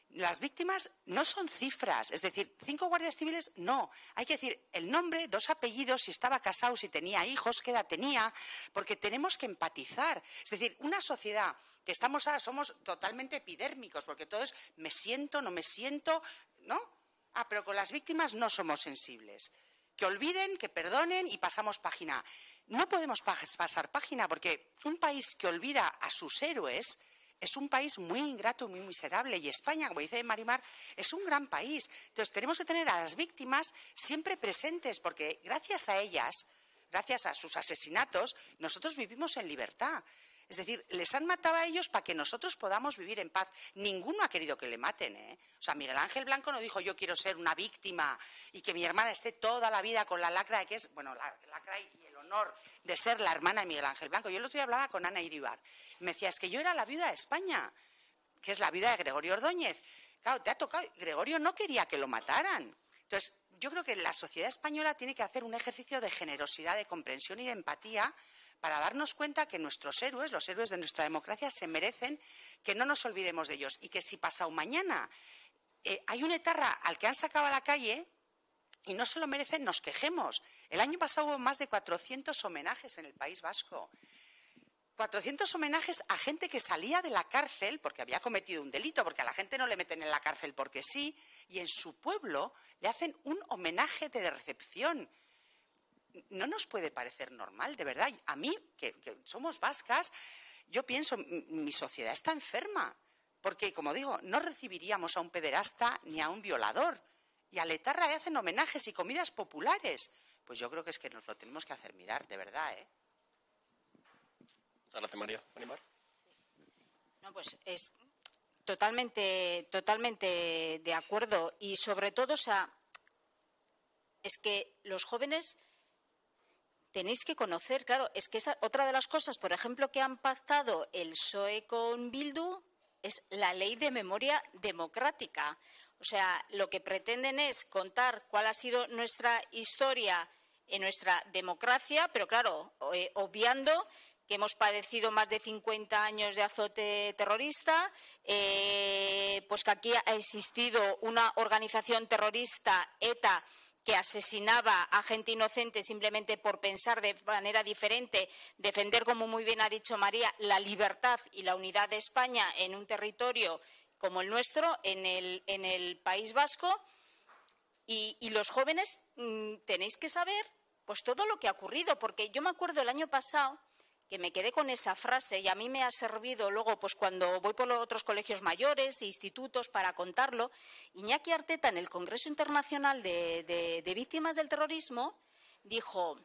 S3: las víctimas no son cifras, es decir, 5 guardias civiles no. Hay que decir el nombre, 2 apellidos, si estaba casado, si tenía hijos, qué edad tenía, porque tenemos que empatizar. Es decir, una sociedad que somos totalmente epidérmicos, porque todo es me siento, no me siento, ¿no? Ah, pero con las víctimas no somos sensibles. Que olviden, que perdonen y pasamos página. No podemos pasar página porque un país que olvida a sus héroes es un país muy ingrato, muy miserable. Y España, como dice Marimar, es un gran país. Entonces tenemos que tener a las víctimas siempre presentes porque gracias a ellas, gracias a sus asesinatos, nosotros vivimos en libertad. Es decir, les han matado a ellos para que nosotros podamos vivir en paz. Ninguno ha querido que le maten, ¿eh? O sea, Miguel Ángel Blanco no dijo yo quiero ser una víctima y que mi hermana esté toda la vida con la lacra de que es, bueno, la lacra y el honor de ser la hermana de Miguel Ángel Blanco. Yo el otro día hablaba con Ana Iribar. Me decía, es que yo era la viuda de España, que es la viuda de Gregorio Ordóñez. Claro, te ha tocado. Gregorio no quería que lo mataran. Entonces, yo creo que la sociedad española tiene que hacer un ejercicio de generosidad, de comprensión y de empatía para darnos cuenta que nuestros héroes, los héroes de nuestra democracia, se merecen que no nos olvidemos de ellos y que si pasado mañana hay un etarra al que han sacado a la calle y no se lo merecen, nos quejemos. El año pasado hubo más de 400 homenajes en el País Vasco. 400 homenajes a gente que salía de la cárcel porque había cometido un delito, porque a la gente no le meten en la cárcel porque sí, y en su pueblo le hacen un homenaje de recepción. No nos puede parecer normal, de verdad. A mí, que somos vascas, yo pienso, mi sociedad está enferma. Porque, como digo, no recibiríamos a un pederasta ni a un violador. Y a la etarra le hacen homenajes y comidas populares. Pues yo creo que es que nos lo tenemos que hacer mirar, de verdad, ¿eh?
S1: Muchas gracias, María. ¿Animar?
S2: No, pues es totalmente de acuerdo. Y sobre todo, o sea, es que los jóvenes tenéis que conocer, claro, es que esa, otra de las cosas, por ejemplo, que han pactado el PSOE con Bildu es la ley de memoria democrática. O sea, lo que pretenden es contar cuál ha sido nuestra historia en nuestra democracia, pero claro, obviando que hemos padecido más de 50 años de azote terrorista, pues que aquí ha existido una organización terrorista, ETA, que asesinaba a gente inocente simplemente por pensar de manera diferente, defender, como muy bien ha dicho María, la libertad y la unidad de España en un territorio como el nuestro, en el País Vasco. Y los jóvenes tenéis que saber pues todo lo que ha ocurrido, porque yo me acuerdo el año pasado que me quedé con esa frase y a mí me ha servido luego pues cuando voy por los otros colegios mayores e institutos para contarlo. Iñaki Arteta, en el Congreso Internacional de Víctimas del Terrorismo, dijo,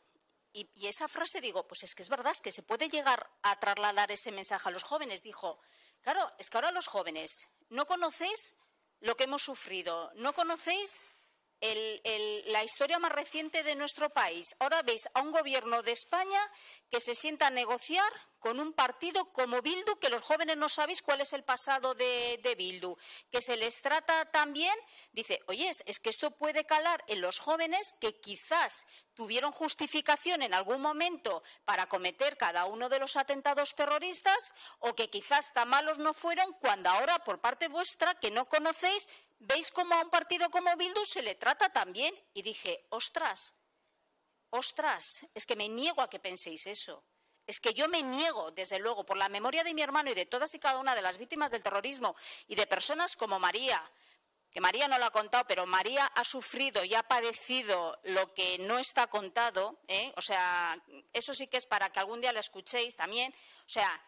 S2: y esa frase digo, pues es que es verdad, es que se puede llegar a trasladar ese mensaje a los jóvenes. Dijo, claro, es que ahora los jóvenes no conocéis lo que hemos sufrido, no conocéis la historia más reciente de nuestro país. Ahora veis a un gobierno de España que se sienta a negociar con un partido como Bildu, que los jóvenes no sabéis cuál es el pasado de Bildu, que se les trata también, dice, oye, es que esto puede calar en los jóvenes que quizás tuvieron justificación en algún momento para cometer cada uno de los atentados terroristas o que quizás tan malos no fueron cuando ahora, por parte vuestra, que no conocéis, veis cómo a un partido como Bildu se le trata también. Y dije, ostras, es que me niego a que penséis eso. Es que yo me niego, desde luego, por la memoria de mi hermano y de todas y cada una de las víctimas del terrorismo y de personas como María, que María no lo ha contado, pero María ha sufrido y ha padecido lo que no está contado, ¿eh? O sea, eso sí que es para que algún día lo escuchéis también. O sea,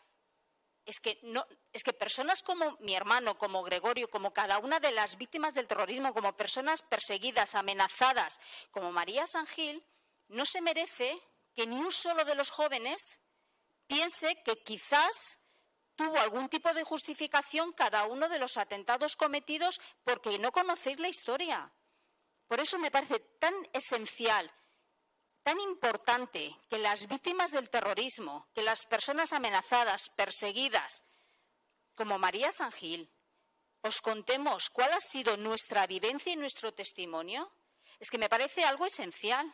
S2: es que personas como mi hermano, como Gregorio, como cada una de las víctimas del terrorismo, como personas perseguidas, amenazadas, como María San Gil, no se merece que ni un solo de los jóvenes piense que quizás tuvo algún tipo de justificación cada uno de los atentados cometidos porque no conocéis la historia. Por eso me parece tan esencial, tan importante que las víctimas del terrorismo, que las personas amenazadas, perseguidas, como María San Gil, os contemos cuál ha sido nuestra vivencia y nuestro testimonio. Es que me parece algo esencial.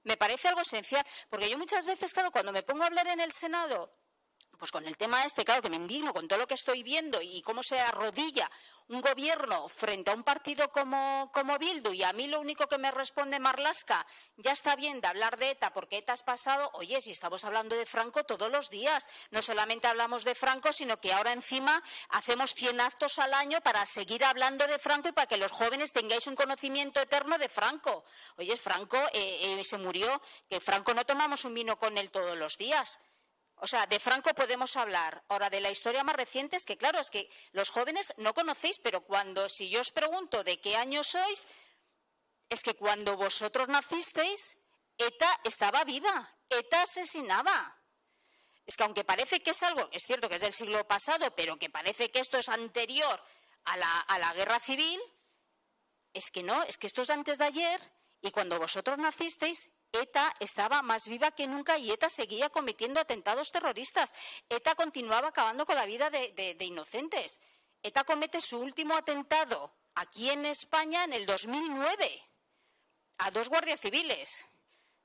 S2: Me parece algo esencial, porque yo muchas veces, claro, cuando me pongo a hablar en el Senado, pues con el tema este, claro, que me indigno con todo lo que estoy viendo y cómo se arrodilla un gobierno frente a un partido como Bildu, y a mí lo único que me responde Marlaska, ya está bien de hablar de ETA porque ETA has pasado. Oye, si estamos hablando de Franco todos los días, no solamente hablamos de Franco, sino que ahora encima hacemos 100 actos al año para seguir hablando de Franco y para que los jóvenes tengáis un conocimiento eterno de Franco. Oye, Franco se murió, que Franco no tomamos un vino con él todos los días. O sea, de Franco podemos hablar. Ahora, de la historia más reciente, es que, claro, es que los jóvenes no conocéis, pero si yo os pregunto de qué año sois, es que cuando vosotros nacisteis, ETA estaba viva, ETA asesinaba. Es que aunque parece que es algo, es cierto que es del siglo pasado, pero que parece que esto es anterior a la guerra civil, es que no, es que esto es antes de ayer, y cuando vosotros nacisteis, ETA estaba más viva que nunca y ETA seguía cometiendo atentados terroristas. ETA continuaba acabando con la vida de inocentes. ETA comete su último atentado aquí en España en el 2009 a 2 guardias civiles.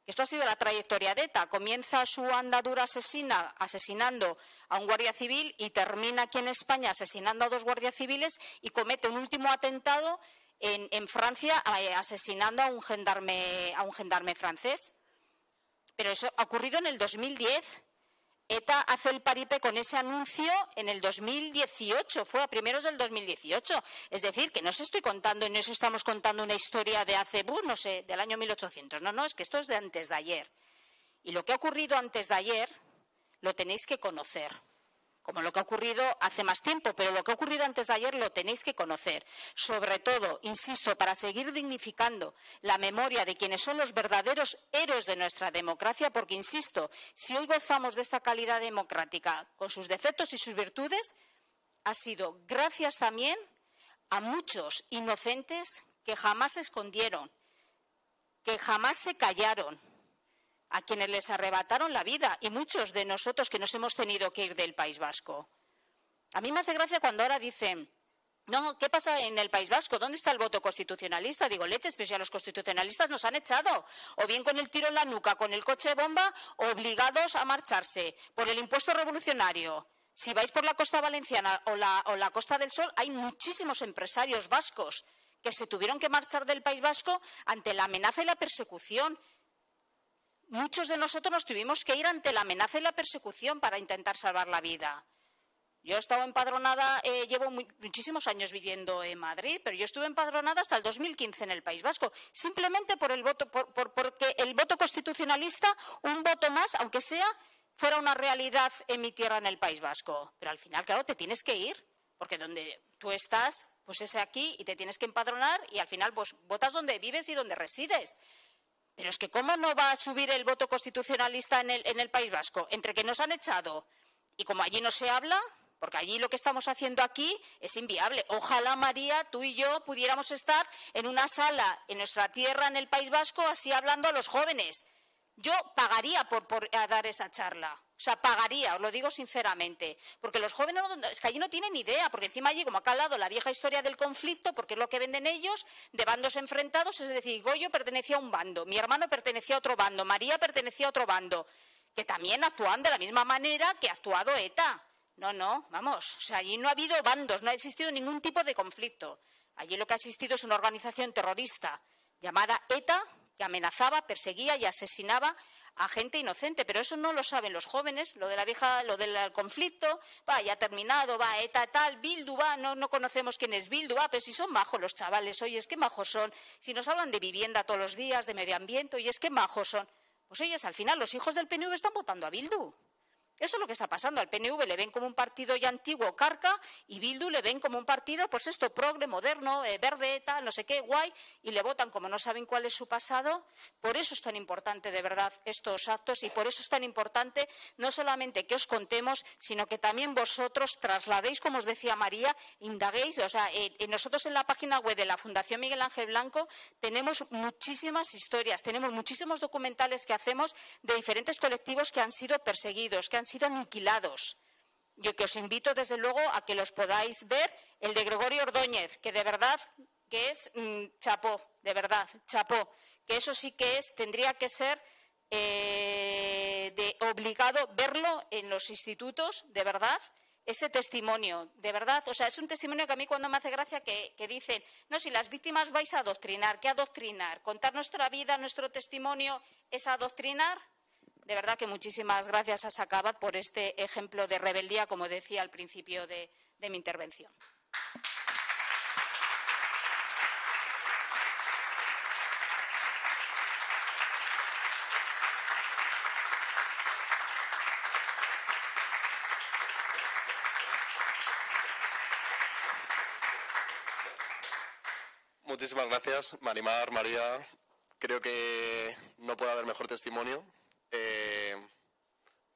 S2: Esto ha sido la trayectoria de ETA. Comienza su andadura asesina asesinando a un guardia civil y termina aquí en España asesinando a 2 guardias civiles y comete un último atentado en Francia asesinando a un gendarme francés. Pero eso ha ocurrido en el 2010. ETA hace el paripé con ese anuncio en el 2018, fue a primeros del 2018. Es decir, que no os estoy contando, en eso estamos contando una historia de hace, no sé, del año 1800. No, es que esto es de antes de ayer. Y lo que ha ocurrido antes de ayer lo tenéis que conocer. como lo que ha ocurrido hace más tiempo, pero lo que ha ocurrido antes de ayer lo tenéis que conocer. Sobre todo, insisto, para seguir dignificando la memoria de quienes son los verdaderos héroes de nuestra democracia, porque, insisto, si hoy gozamos de esta calidad democrática con sus defectos y sus virtudes, ha sido gracias también a muchos inocentes que jamás se escondieron, que jamás se callaron, a quienes les arrebataron la vida, y muchos de nosotros que nos hemos tenido que ir del País Vasco. A mí me hace gracia cuando ahora dicen, no, ¿qué pasa en el País Vasco? ¿Dónde está el voto constitucionalista? Digo, leches, pero si a los constitucionalistas nos han echado, o bien con el tiro en la nuca, con el coche bomba, obligados a marcharse por el impuesto revolucionario. Si vais por la Costa Valenciana o la Costa del Sol, hay muchísimos empresarios vascos que se tuvieron que marchar del País Vasco ante la amenaza y la persecución. Muchos de nosotros nos tuvimos que ir ante la amenaza y la persecución para intentar salvar la vida. Yo he estado empadronada, llevo muchísimos años viviendo en Madrid, pero yo estuve empadronada hasta el 2015 en el País Vasco, simplemente por el voto, porque el voto constitucionalista, un voto más, aunque sea, fuera una realidad en mi tierra, en el País Vasco. Pero al final, claro, te tienes que ir, porque donde tú estás, pues es aquí y te tienes que empadronar y al final pues votas donde vives y donde resides. Pero es que ¿cómo no va a subir el voto constitucionalista en el País Vasco? Entre que nos han echado y como allí no se habla, porque allí lo que estamos haciendo aquí es inviable. Ojalá, María, tú y yo pudiéramos estar en una sala en nuestra tierra, en el País Vasco, así hablando a los jóvenes. Yo pagaría por dar esa charla. O sea, pagaría, os lo digo sinceramente. Porque los jóvenes, es que allí no tienen ni idea, porque encima allí, como acá al lado, la vieja historia del conflicto, porque es lo que venden ellos, de bandos enfrentados, es decir, Goyo pertenecía a un bando, mi hermano pertenecía a otro bando, María pertenecía a otro bando, que también actúan de la misma manera que ha actuado ETA. No, vamos, o sea, allí no ha habido bandos, no ha existido ningún tipo de conflicto. Allí lo que ha existido es una organización terrorista llamada ETA, que amenazaba, perseguía y asesinaba a gente inocente, pero eso no lo saben los jóvenes, lo del conflicto, va, ya ha terminado, va, ETA tal, Bildu, va, no conocemos quién es Bildu, va, pero si son majos los chavales, oye, es que majos son, si nos hablan de vivienda todos los días, de medio ambiente, oye, es que majos son, pues oye, al final los hijos del PNV están votando a Bildu. Eso es lo que está pasando. Al PNV le ven como un partido ya antiguo, carca, y Bildu le ven como un partido, pues esto, progre, moderno, verde, tal, no sé qué, guay, y le votan como no saben cuál es su pasado. Por eso es tan importante, de verdad, estos actos, y por eso es tan importante no solamente que os contemos, sino que también vosotros trasladéis, como os decía María, indaguéis. O sea, nosotros en la página web de la Fundación Miguel Ángel Blanco tenemos muchísimas historias, tenemos muchísimos documentales que hacemos de diferentes colectivos que han sido perseguidos, que han sido aniquilados. Yo que os invito desde luego a que los podáis ver. El de Gregorio Ordóñez, que de verdad que es chapó, de verdad, chapó, que eso sí que tendría que ser de obligado verlo en los institutos, de verdad, ese testimonio, de verdad. O sea, es un testimonio que a mí cuando me hace gracia que dicen, no, si las víctimas vais a adoctrinar, ¿qué adoctrinar? Contar nuestra vida, nuestro testimonio, ¿es adoctrinar? De verdad que muchísimas gracias a Sacabat por este ejemplo de rebeldía, como decía al principio de mi intervención.
S1: Muchísimas gracias, Marimar, María. Creo que no puede haber mejor testimonio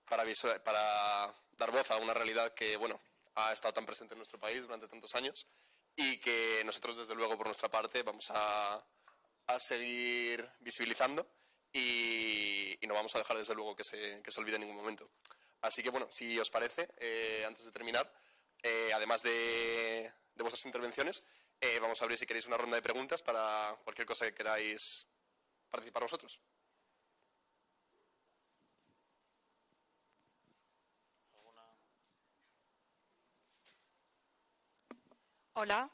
S1: para dar voz a una realidad que, bueno, ha estado tan presente en nuestro país durante tantos años y que nosotros, desde luego, por nuestra parte, vamos a seguir visibilizando y no vamos a dejar, desde luego, que se olvide en ningún momento. Así que, bueno, si os parece, antes de terminar, además de vuestras intervenciones, vamos a abrir, si queréis, una ronda de preguntas para cualquier cosa que queráis participar vosotros.
S4: Hola,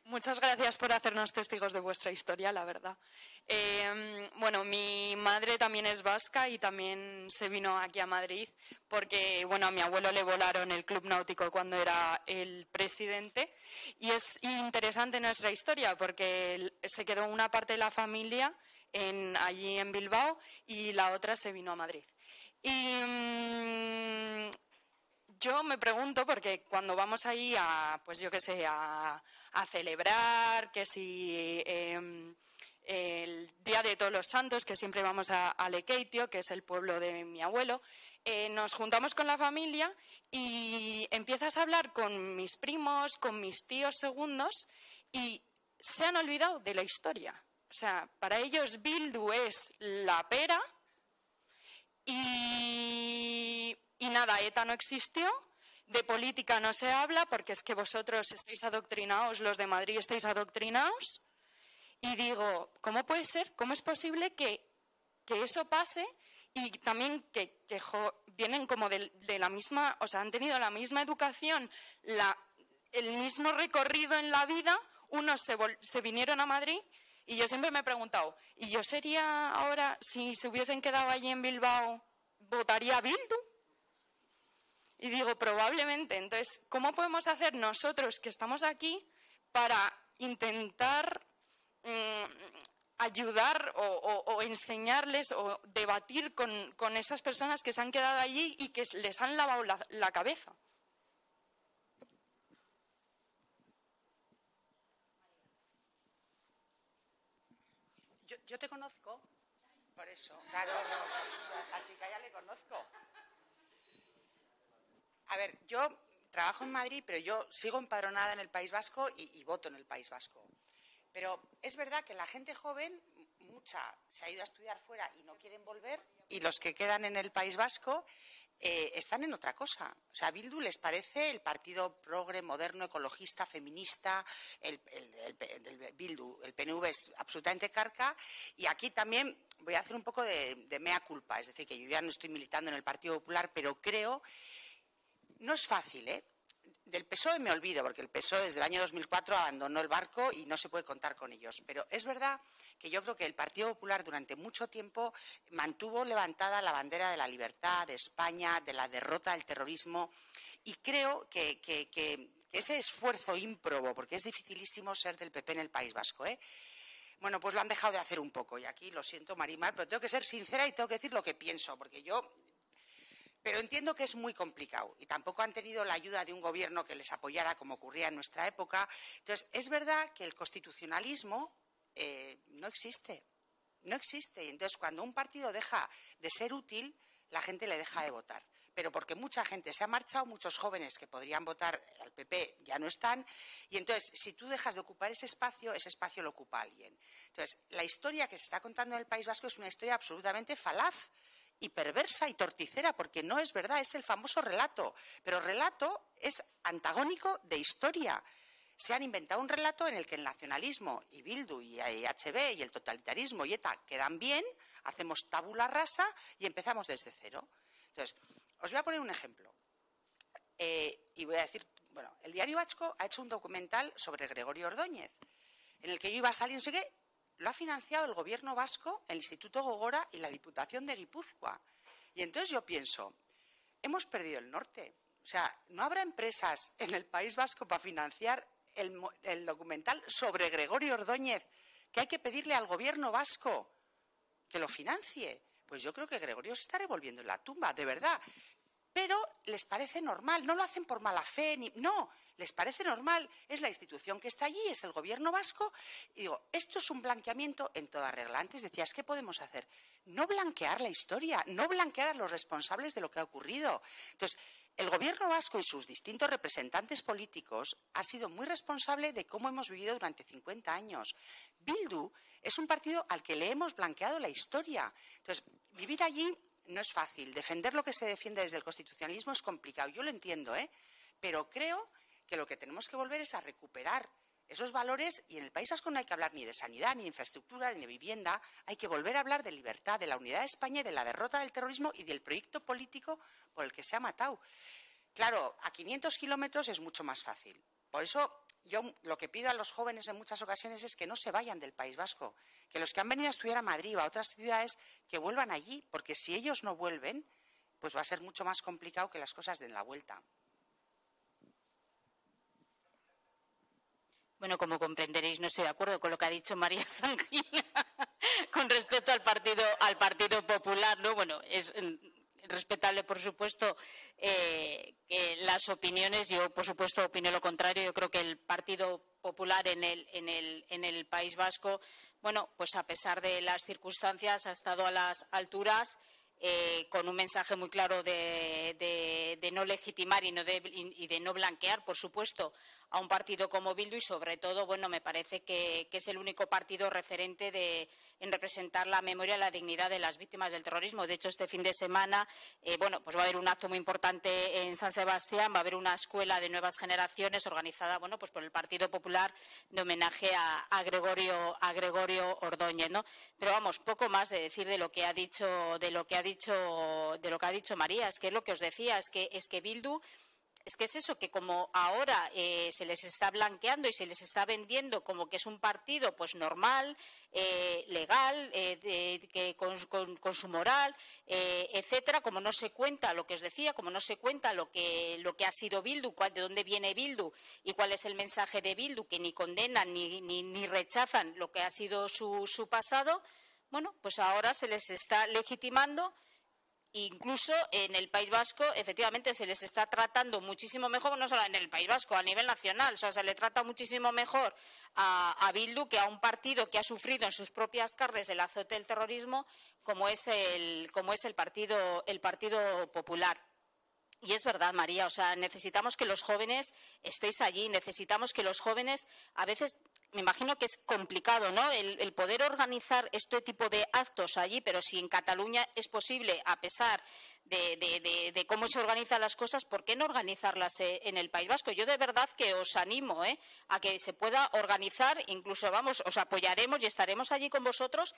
S4: muchas gracias por hacernos testigos de vuestra historia, la verdad. Bueno, mi madre también es vasca y también se vino aquí a Madrid porque, bueno, a mi abuelo le volaron el Club Náutico cuando era el presidente, y es interesante nuestra historia porque se quedó una parte de la familia allí en Bilbao y la otra se vino a Madrid. Y yo me pregunto, porque cuando vamos ahí a, pues yo qué sé, a celebrar, que si el Día de Todos los Santos, que siempre vamos a Lekeitio, que es el pueblo de mi abuelo, nos juntamos con la familia y empiezas a hablar con mis primos, con mis tíos segundos, y se han olvidado de la historia. O sea, para ellos Bildu es la pera y nada, ETA no existió, de política no se habla porque es que vosotros estáis adoctrinados, los de Madrid estáis adoctrinados. Y digo, ¿cómo puede ser? ¿Cómo es posible que eso pase? Y también que vienen como de la misma, o sea, han tenido la misma educación, el mismo recorrido en la vida, unos se vinieron a Madrid y yo siempre me he preguntado, ¿y yo sería ahora, si se hubiesen quedado allí en Bilbao, votaría a Bildu? Y digo, probablemente. Entonces, ¿cómo podemos hacer nosotros que estamos aquí para intentar ayudar o enseñarles o debatir con esas personas que se han quedado allí y que les han lavado la cabeza?
S3: Yo te conozco, por eso. Claro, a la chica ya le conozco. A ver, yo trabajo en Madrid, pero yo sigo empadronada en el País Vasco y voto en el País Vasco. Pero es verdad que la gente joven, mucha, se ha ido a estudiar fuera y no quieren volver, y los que quedan en el País Vasco están en otra cosa. O sea, a Bildu les parece el partido progre, moderno, ecologista, feminista, el Bildu, el PNV es absolutamente carca, y aquí también voy a hacer un poco de mea culpa, es decir, que yo ya no estoy militando en el Partido Popular, pero creo, no es fácil, Del PSOE me olvido, porque el PSOE desde el año 2004 abandonó el barco y no se puede contar con ellos. Pero es verdad que yo creo que el Partido Popular durante mucho tiempo mantuvo levantada la bandera de la libertad, de España, de la derrota del terrorismo, y creo que ese esfuerzo ímprobo, porque es dificilísimo ser del PP en el País Vasco, bueno, pues lo han dejado de hacer un poco. Y aquí lo siento, Marimar, pero tengo que ser sincera y tengo que decir lo que pienso, porque pero entiendo que es muy complicado y tampoco han tenido la ayuda de un gobierno que les apoyara como ocurría en nuestra época. Entonces, es verdad que el constitucionalismo no existe. No existe. Y entonces, cuando un partido deja de ser útil, la gente le deja de votar. Pero porque mucha gente se ha marchado, muchos jóvenes que podrían votar al PP ya no están. Y entonces, si tú dejas de ocupar ese espacio lo ocupa alguien. Entonces, la historia que se está contando en el País Vasco es una historia absolutamente falaz y perversa y torticera, porque no es verdad, es el famoso relato. Pero relato es antagónico de historia. Se han inventado un relato en el que el nacionalismo y Bildu y HB y el totalitarismo y ETA quedan bien, hacemos tabula rasa y empezamos desde cero. Entonces, os voy a poner un ejemplo. Y voy a decir, bueno, el Diario Vasco ha hecho un documental sobre Gregorio Ordóñez, en el que yo iba a salir, no sé qué. Lo ha financiado el Gobierno vasco, el Instituto Gogora y la Diputación de Guipúzcoa. Y entonces yo pienso, hemos perdido el norte. O sea, ¿no habrá empresas en el País Vasco para financiar el documental sobre Gregorio Ordóñez que hay que pedirle al Gobierno vasco que lo financie? Pues yo creo que Gregorio se está revolviendo en la tumba, de verdad. Pero les parece normal, no lo hacen por mala fe, no, les parece normal, es la institución que está allí, es el Gobierno vasco, y digo, esto es un blanqueamiento en toda regla. Antes decías, ¿qué podemos hacer? No blanquear la historia, no blanquear a los responsables de lo que ha ocurrido. Entonces, el Gobierno vasco y sus distintos representantes políticos ha sido muy responsable de cómo hemos vivido durante 50 años. Bildu es un partido al que le hemos blanqueado la historia. Entonces, vivir allí no es fácil. Defender lo que se defiende desde el constitucionalismo es complicado. Yo lo entiendo, pero creo que lo que tenemos que volver es a recuperar esos valores, y en el País Vasco no hay que hablar ni de sanidad, ni de infraestructura, ni de vivienda. Hay que volver a hablar de libertad, de la unidad de España y de la derrota del terrorismo y del proyecto político por el que se ha matado. Claro, a 500 kilómetros es mucho más fácil. Por eso yo lo que pido a los jóvenes en muchas ocasiones es que no se vayan del País Vasco, que los que han venido a estudiar a Madrid o a otras ciudades, que vuelvan allí, porque si ellos no vuelven, pues va a ser mucho más complicado que las cosas den la vuelta.
S2: Bueno, como comprenderéis, no estoy de acuerdo con lo que ha dicho María Sanguina con respecto al Partido Popular, ¿no? Bueno, respetable, por supuesto, que las opiniones. Yo, por supuesto, opino lo contrario. Yo creo que el Partido Popular en el País Vasco, bueno, pues a pesar de las circunstancias, ha estado a las alturas, con un mensaje muy claro de no legitimar y de no blanquear, por supuesto, a un partido como Bildu, y sobre todo, bueno, me parece que es el único partido referente en representar la memoria y la dignidad de las víctimas del terrorismo. De hecho, este fin de semana, bueno, pues va a haber un acto muy importante en San Sebastián, va a haber una escuela de nuevas generaciones organizada, bueno, pues por el Partido Popular, de homenaje a Gregorio Ordóñez, ¿no? Pero vamos, poco más de decir de lo que ha dicho María. Es que es lo que os decía, es que Bildu, es que es eso, que como ahora se les está blanqueando y se les está vendiendo como que es un partido pues normal, legal, que con su moral, etcétera, como no se cuenta lo que os decía, como no se cuenta lo que ha sido Bildu, de dónde viene Bildu y cuál es el mensaje de Bildu, que ni condenan ni rechazan lo que ha sido su pasado. Bueno, pues ahora se les está legitimando. Incluso en el País Vasco, efectivamente, se les está tratando muchísimo mejor, no solo en el País Vasco, a nivel nacional. O sea, se le trata muchísimo mejor a Bildu que a un partido que ha sufrido en sus propias carnes el azote del terrorismo, como es el Partido Popular. Y es verdad, María, o sea, necesitamos que los jóvenes estéis allí, necesitamos que los jóvenes, a veces, me imagino que es complicado, ¿no?, el poder organizar este tipo de actos allí, pero si en Cataluña es posible, a pesar de cómo se organizan las cosas, ¿por qué no organizarlas en el País Vasco? Yo de verdad que os animo a que se pueda organizar, incluso, vamos, os apoyaremos y estaremos allí con vosotros,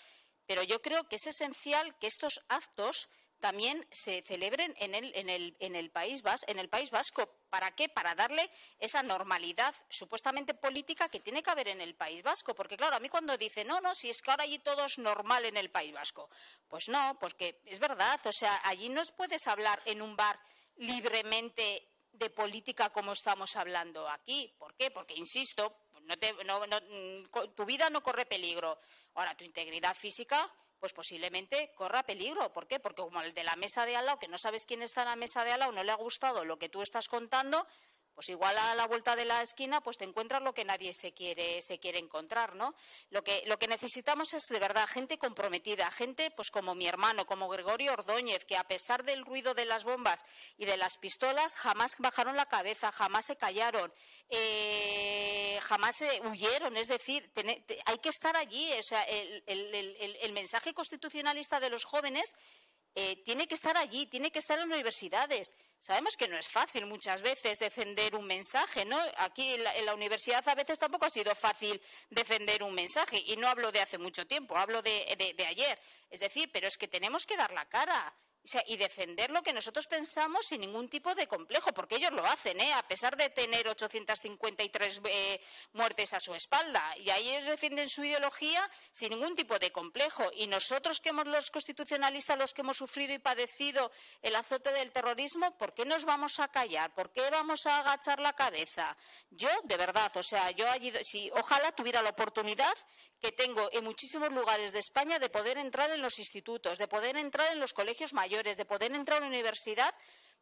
S2: pero yo creo que es esencial que estos actos también se celebren en el País Vasco. ¿Para qué? Para darle esa normalidad supuestamente política que tiene que haber en el País Vasco. Porque, claro, a mí cuando dicen, no, si es que ahora allí todo es normal en el País Vasco. Pues no, porque es verdad. O sea, allí no puedes hablar en un bar libremente de política como estamos hablando aquí. ¿Por qué? Porque, insisto, tu vida no corre peligro. Ahora, tu integridad física, pues posiblemente corra peligro. ¿Por qué? Porque como el de la mesa de al lado, que no sabes quién está en la mesa de al lado, no le ha gustado lo que tú estás contando, pues igual a la vuelta de la esquina pues te encuentras lo que nadie se quiere encontrar, ¿no? Lo que necesitamos es de verdad gente comprometida, gente pues como mi hermano, como Gregorio Ordóñez, que a pesar del ruido de las bombas y de las pistolas jamás bajaron la cabeza, jamás se callaron, jamás huyeron. Es decir, hay que estar allí. O sea, el mensaje constitucionalista de los jóvenes tiene que estar allí, tiene que estar en universidades. Sabemos que no es fácil muchas veces defender un mensaje, ¿no? Aquí en la universidad a veces tampoco ha sido fácil defender un mensaje, y no hablo de hace mucho tiempo, hablo de ayer. Es decir, pero es que tenemos que dar la cara. O sea, y defender lo que nosotros pensamos sin ningún tipo de complejo, porque ellos lo hacen, a pesar de tener 853 muertes a su espalda. Y ahí ellos defienden su ideología sin ningún tipo de complejo. Y nosotros, que hemos los constitucionalistas, los que hemos sufrido y padecido el azote del terrorismo, ¿por qué nos vamos a callar? ¿Por qué vamos a agachar la cabeza? Yo, de verdad, o sea, yo allí, si ojalá tuviera la oportunidad que tengo en muchísimos lugares de España de poder entrar en los institutos, de poder entrar en los colegios mayores, de poder entrar a la universidad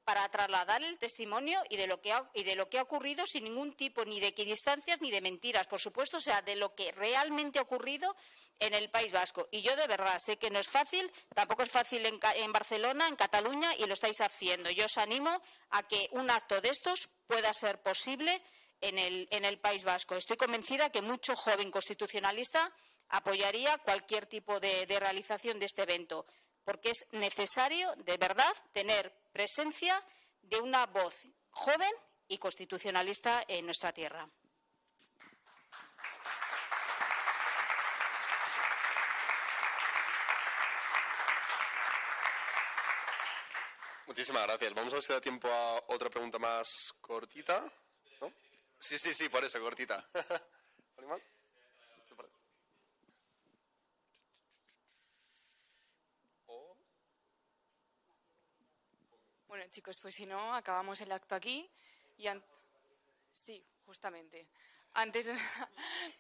S2: para trasladar el testimonio y de lo que ha ocurrido sin ningún tipo ni de equidistancias ni de mentiras, por supuesto, o sea, de lo que realmente ha ocurrido en el País Vasco. Y yo de verdad sé que no es fácil, tampoco es fácil en Barcelona, en Cataluña, y lo estáis haciendo. Yo os animo a que un acto de estos pueda ser posible en el País Vasco. Estoy convencida que mucho joven constitucionalista apoyaría cualquier tipo de realización de este evento, porque es necesario, de verdad, tener presencia de una voz joven y constitucionalista en nuestra tierra.
S1: Muchísimas gracias. Vamos a ver si da tiempo a otra pregunta más cortita, ¿no? Sí, por eso, cortita.
S4: Bueno, chicos, pues si no, acabamos el acto aquí. Sí, justamente. Antes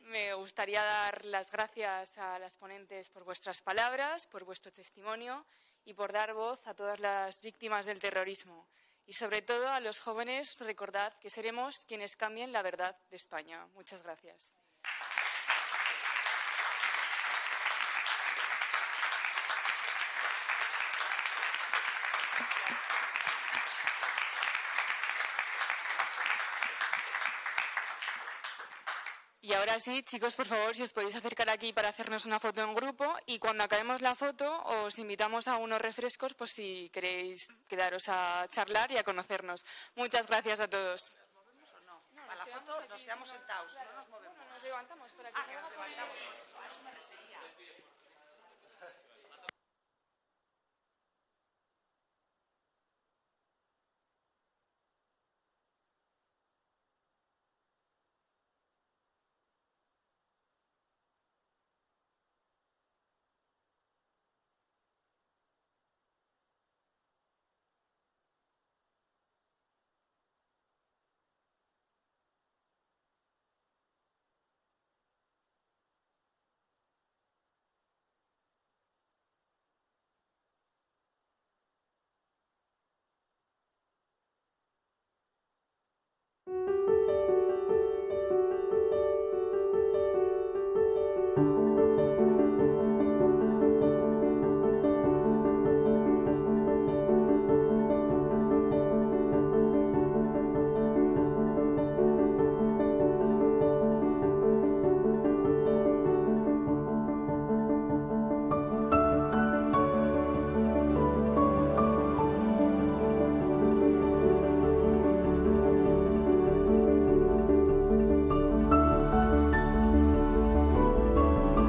S4: me gustaría dar las gracias a las ponentes por vuestras palabras, por vuestro testimonio y por dar voz a todas las víctimas del terrorismo. Y sobre todo a los jóvenes, recordad que seremos quienes cambien la verdad de España. Muchas gracias. Y ahora sí, chicos, por favor, si os podéis acercar aquí para hacernos una foto en grupo, y cuando acabemos la foto os invitamos a unos refrescos, pues si queréis quedaros a charlar y a conocernos. Muchas gracias a todos.
S3: ¿Nos movemos o no? Para la foto nos quedamos sentados, no nos movemos.
S4: Nos levantamos para que
S3: Nos levantamos. A eso me refería.